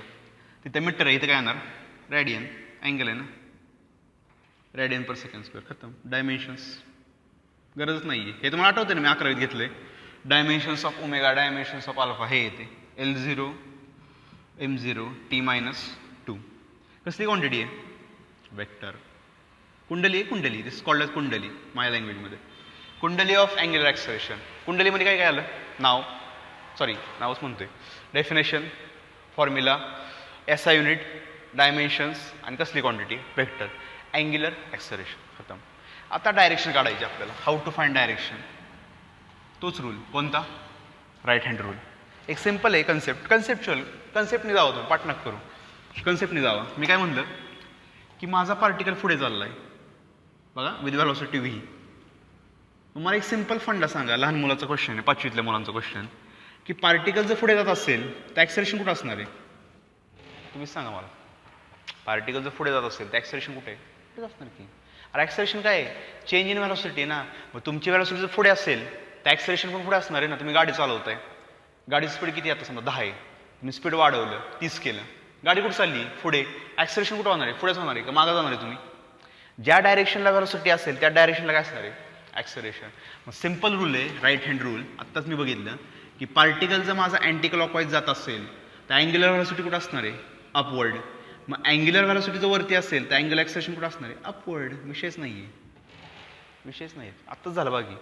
तिथे मीटर आहे, इथे काय येणार? रॅडियन. अँगल आहे ना, रॅडियन पर सेकंड स्क्वेअर. खतम. डायमेन्शन्स गरजच नाही आहे, हे तुम्हाला आठवते ना, मी 11वीत घेतले. Dimensions of omega, dimensions of alpha हे येते L0 M0 T-2. कसली क्वांटिटी आहे? वेक्टर. कुंडली आहे, कुंडली. दिस कॉल्ड एज कुंडली माझ्या लँग्वेजमध्ये. कुंडली ऑफ अँग्युलर ॲक्सलरेशन. कुंडलीमध्ये काय काय आलं? नाव, सॉरी नावच म्हणतोय. Definition, formula, SI unit, dimensions आणि कसली क्वांटिटी? वेक्टर. Angular acceleration. खतम. आता डायरेक्शन काढायची आपल्याला. How to find direction. तोच रूल. कोणता? Right hand rule. एक सिम्पल आहे कन्सेप्ट. कन्सेप्टने जावं, तुम्ही पाठ नका करू, कन्सेप्टने जावा. मी काय म्हणलं की माझा पार्टिकल पुढे चालला आहे बघा, विथ व्हेलॉसिटी v. मला एक सिम्पल फंडा सांगा. लहान मुलाचा क्वेश्चन आहे, 5वीतल्या मुलांचा क्वेश्चन, की पार्टिकल जर पुढे जात असेल तर ॲक्सलरेशन कुठं असणार आहे? तुम्हीच सांगा मला. पार्टिकल जर पुढे जात असेल तर ॲक्सलरेशन कुठे आहे? कुठेच असणार की. अरे ॲक्सलरेशन काय आहे? चेंज इन व्हेलॉसिटी ना. मग तुमची व्हेलॉसिटी जर पुढे असेल तर ॲक्सलरेशन पण पुढे असणार आहे ना. तुम्ही गाडी चालवताय, गाडीची स्पीड किती आता समजा 10 आहे, तुम्ही स्पीड वाढवलं, 30 केलं, गाडी कुठे चालली पुढे, ॲक्सलेरेशन कुठं होणार आहे, पुढेच होणार आहे का मागं जाणार आहे तुम्ही. ज्या डायरेक्शनला व्हेलॉसिटी असेल त्या डायरेक्शनला काय असणार आहे, ॲक्सलेरेशन. मग सिम्पल रूल आहे, राईट हँड रूल. आत्ताच मी बघितलं की पार्टिकल जर माझा अँटी क्लॉकवाईज जात असेल तर अँग्युलर व्हेलॉसिटी कुठं असणार आहे, अपवर्ड. मग अँग्युलर व्हेलॉसिटी जर वरती असेल तर अँग्युलर ॲक्सलेरेशन कुठं असणार आहे, अपवर्ड. विषयच नाही आहे, विषयच नाही. आत्ताच झालं बाकी.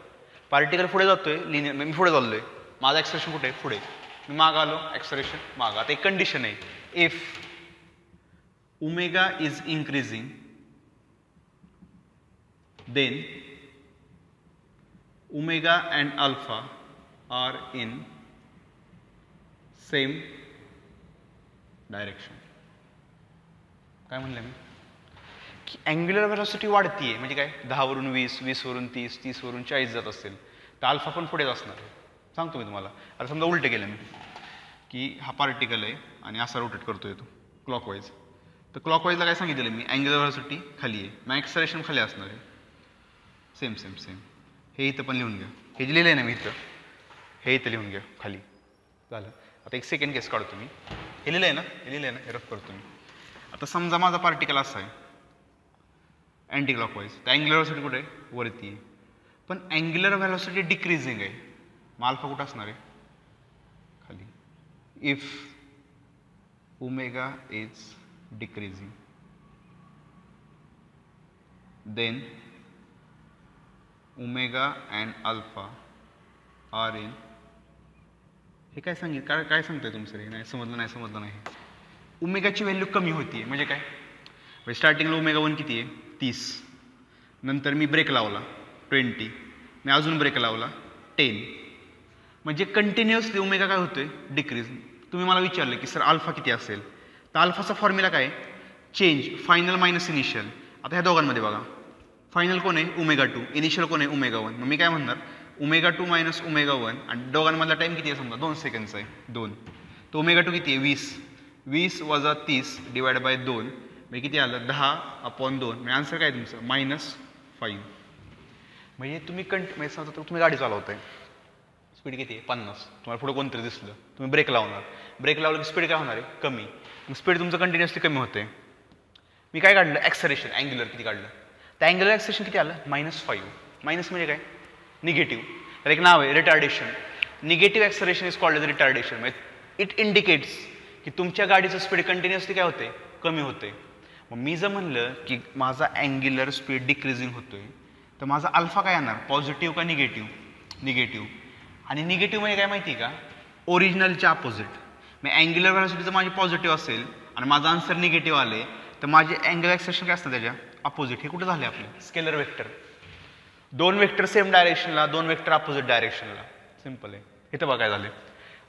पार्टिकल पुढे जातोय लिनियर, मी पुढे चाललोय, माझं ॲक्सलेरेशन कुठे आहे, पुढे. मी मागं आलो, ॲक्सलेरेशन मागं. आता एक कंडिशन आहे, if omega is increasing then omega and alpha are in same direction. काय म्हणलं मी की अँग्युलर व्हेलॉसिटी वाढतीये म्हणजे काय, 10 वरून 20, 20 वरून 30, 30 वरून 40 जात असेल तर अल्फा पण पुढेच असणार आहे. सांगतो मी तुम्हाला. आता समजा उलटे केलं मी की हा पार्टिकल आहे आणि असा रोटेट करतोय तो क्लॉकवाईज, तर क्लॉकवाईजला काय सांगितलेलं मी, अँग्युलर व्हेलॉसिटी खाली आहे, मग ॲक्सलेरेशन खाली असणार आहे. Same same same. हे इथं पण लिहून घ्या, हे जे लिहिलं आहे ना मी इथं, हे इथं लिहून घ्या खाली. झालं. आता एक सेकंड केस काढतो मी. हे लिहिलं आहे ना, हे लिहिलं आहे ना, हे रफ करतो मी. आता समजा माझा पार्टिकल असा आहे अँटी क्लॉकवाईज, तर अँग्युलर व्हेलॉसिटी कुठे आहे, वरती आहे. पण अँग्युलर व्हेलॉसिटी डिक्रीजिंग आहे, मग अल्फा कुठं असणार आहे, खाली. If omega is decreasing then omega and alpha are in, हे काय सांगितलं, काय सांगताय तुमचं, हे नाही समजलं नाही. ओमेगाची व्हॅल्यू कमी होती म्हणजे काय, म्हणजे स्टार्टिंगला ओमेगा 1 किती आहे, 30. नंतर मी ब्रेक लावला 20, मी अजून ब्रेक लावला 10, म्हणजे कंटिन्युअसली ओमेगा काय होतोय, डिक्रीज. तुम्ही मला विचारलं की सर अल्फा किती असेल, तर अल्फाचा फॉर्म्युला काय, चेंज फायनल मायनस इनिशियल. आता ह्या दोघांमध्ये बघा, फायनल कोण आहे, ओमेगा 2, इनिशियल कोण आहे, ओमेगा 1. मग मी काय म्हणणार, ओमेगा 2 मायनस ओमेगा 1, आणि दोघांमधला टाईम किती आहे समजा 2 सेकंडचा आहे, 2. तर ओमेगा 2 किती आहे, 20, 20 वजा 30 डिवाइड बाय 2, म्हणजे किती आलं, 10/2. म्हणजे आन्सर काय तुमचं, -5. म्हणजे तुम्ही म्हणजे समजा तुम्ही गाडी चालवताय, स्पीड किती आहे, 50. तुम्हाला पुढे कोणतरी दिसलं, तुम्ही ब्रेक लावणार, ब्रेक लावलं की स्पीड काय होणार आहे, कमी. मग स्पीड तुमचं कंटिन्युअसली कमी होते. मी काय काढलं, ॲक्सलेरेशन अँग्युलर किती काढलं, तर अँग्युलर ॲक्सलेरेशन किती आलं, -5. मायनस म्हणजे काय, निगेटिव्ह. तर एक नाव आहे retardation. Negative acceleration is called as retardation. म्हणजे इट इंडिकेट्स की तुमच्या गाडीचं स्पीड कंटिन्युअसली काय होते, कमी होते. मग मी जर म्हणलं की माझा अँग्युलर स्पीड डिक्रीजिंग होतोय, तर माझा अल्फा काय येणार, पॉझिटिव्ह का निगेटिव्ह, निगेटिव्ह. आणि निगेटिव्ह म्हणजे काय माहिती आहे का, ओरिजिनलच्या अपोजिट. मग अँग्युलर व्हेलॉसिटी जर माझी पॉझिटिव्ह असेल आणि माझा आन्सर निगेटिव्ह आले तर माझे अँग्युलर ॲक्सलेरेशन काय असतं त्याच्या अपोजिट. हे कुठं झाले आपले, स्केलर वेक्टर. 2 वेक्टर सेम डायरेक्शनला, 2 वेक्टर अपोजिट डायरेक्शनला. सिम्पल आहे. इथं बघा काय झाले,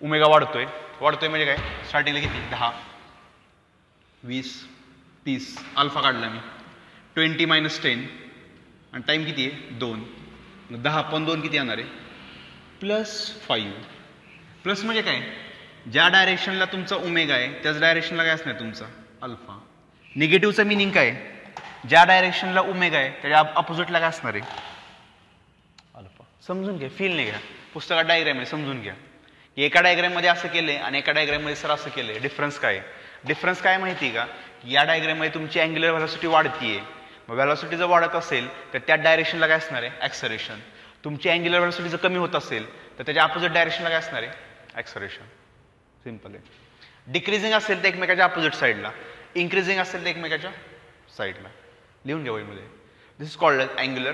ओमेगा वाढतोय म्हणजे काय, स्टार्टिंगला किती, 10, 20, 30, अल्फा काढला मी, 20 मायनस 10, आणि टाईम किती आहे, 2. 10/2 किती येणार आहे, +5. प्लस म्हणजे काय, ज्या डायरेक्शनला तुमचा ओमेगा आहे त्याच डायरेक्शनला काय असणार तुमचा अल्फा. निगेटिव्हचं मिनिंग काय, ज्या डायरेक्शनला ओमेगा आहे त्याच्या अपोजिटला काय असणार आहे, अल्फा. समजून घ्या, फील नाही घ्या, पुस्तकात डायग्राम आहे, समजून घ्या की एका डायग्राममध्ये असं केलंय आणि एका डायग्राममध्ये सर असं केलंय. डिफरन्स काय, डिफरन्स काय माहिती आहे का, या डायग्राममध्ये तुमची अँग्युलर व्हेलॉसिटी वाढतीये, मग व्हेलॉसिटी जर वाढत असेल तर त्या डायरेक्शनला काय असणार आहे, ॲक्सलेरेशन. तुमची अँग्युलर व्हेलॉसिटी जर कमी होत असेल तर त्याच्या अपोजिट डायरेक्शनला काय असणार आहे, ॲक्सलेरेशन. सिम्पल आहे. डिक्रीजिंग असेल तर एकमेकाच्या अपोजिट साईडला, इन्क्रीजिंग असेल तर एकमेकाच्या साईडला. लिहून घ्या वहीमध्ये. दिस इज कॉल्ड अँग्युलर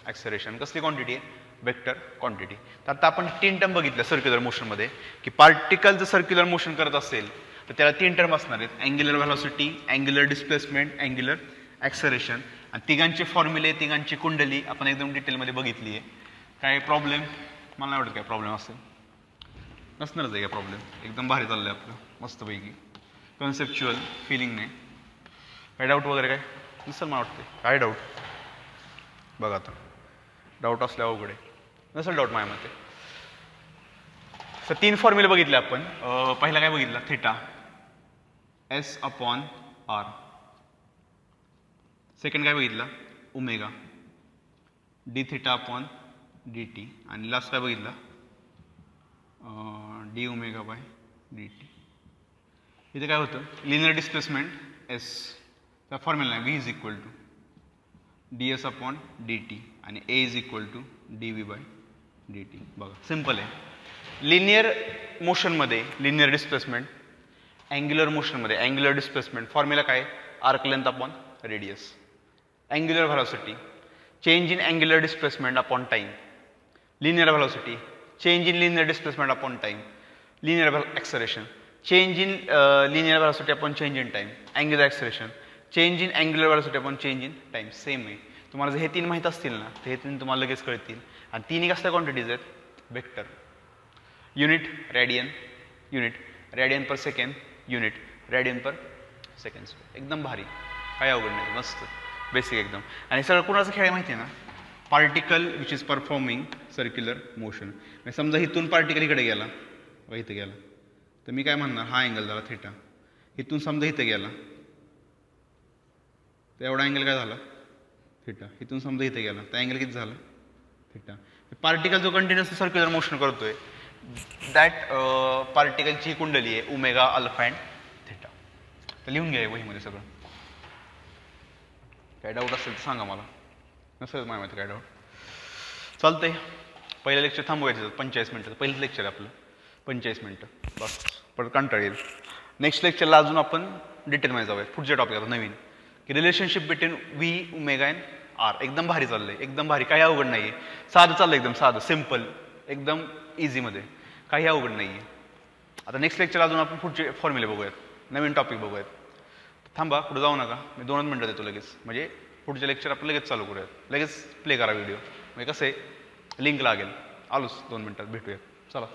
ॲक्सलेरेशन. कसली क्वांटिटी आहे, वेक्टर क्वांटिटी. तर आता आपण 3 टर्म बघितल्या सर्क्युलर मोशनमध्ये, की पार्टिकल जर सर्क्युलर मोशन करत असेल तर त्याला 3 टर्म असणार आहेत, angular velocity, angular displacement, angular acceleration. आणि तिघांचे फॉर्म्युले, तिघांची कुंडली आपण एकदम डिटेलमध्ये बघितली आहे. काय प्रॉब्लेम, मला नाही वाटत काय प्रॉब्लेम असेल, नसणारच आहे काय प्रॉब्लेम. एकदम भारी चाललं आहे आपलं, मस्तपैकी कन्सेप्च्युअल फिलिंग नाही. काय डाऊट वगैरे काय नसेल मला वाटते, काय डाऊट बघा. आता डाऊट असल्या अवघड आहे, नसेल डाऊट माझ्या मते. तर 3 फॉर्म्युले बघितले आपण. पहिला काय बघितला, थिटा S/R. सेकंड काय बघितला, ओमेगा dθ/dt. आणि लास्ट काय बघितला, dω/dt. इथे काय होतं लिनियर डिस्प्लेसमेंट एस त्या formula V is equal to D S upon D T आणि A is equal to D V by D T. बघा सिम्पल आहे. लिनियर मोशनमध्ये लिनियर डिस्प्लेसमेंट, अँग्युलर मोशनमध्ये अँग्युलर डिस्प्लेसमेंट फॉर्म्युला काय arc length upon radius. Angular velocity change in angular displacement upon time. Linear velocity change in linear displacement upon time. Linear acceleration change in linear velocity upon change in time. Angular acceleration change in angular velocity upon change in time. Same आहे. तुम्हाला जर हे तीन माहीत असतील ना तर हे तीन तुम्हाला लगेच कळतील. आणि तिन्ही कसल्या क्वांटिटीज आहेत vector. Unit radian, unit radian per second, unit radian per second. एकदम भारी, काय अवघड नाही, मस्त बेसिक एकदम. आणि सगळं कुणाचा खेळ माहिती आहे ना particle which is performing circular motion. समजा इथून पार्टिकल इकडे गेला व इथं गेला तर मी काय म्हणणार हा अँगल झाला थिटा. इथून समजा इथं गेला तर एवढा अँगल काय झाला थिटा. इथून समजा इथे गेला तर अँगल किती झाला थिटा. पार्टिकल जो कंटिन्युअसली सर्क्युलर मोशन करतोय दॅट पार्टिकलची कुंडली आहे ओमेगा अल्फा अँड थिटा. तर लिहून घ्या वहीमध्ये सगळं. काय डाऊट असेल तर सांगा मला, नसेल माझ्या माहिती काय डाऊट चालतंय. पहिलं लेक्चर थांबवायचं 45 मिनटं. पहिलंच लेक्चर आहे आपलं 45 मिनटं बस, परत कंटाळ येईल. नेक्स्ट लेक्चरला अजून आपण डिटेलमध्ये जाऊया. पुढच्या टॉपिक आता नवीन की relationship between V omega and R. एकदम भारी चाललंय, एकदम भारी, काही अवघड नाही आहे. साधं चाललं एकदम साधं सिम्पल एकदम इझीमध्ये, काही अवघड नाही आहे. आता नेक्स्ट लेक्चर अजून आपण पुढचे फॉर्म्युले बघूयात, नवीन टॉपिक बघूयात. थांबा पुढे जाऊ नका, मी 2 मिनटं देतो लगेच. म्हणजे पुढचे लेक्चर आपण लगेच चालू करूयात. लगेच प्ले करा व्हिडिओ, म्हणजे कसं आहे लिंक लागेल. आलोच 2 मिनटात भेटूयात. चला.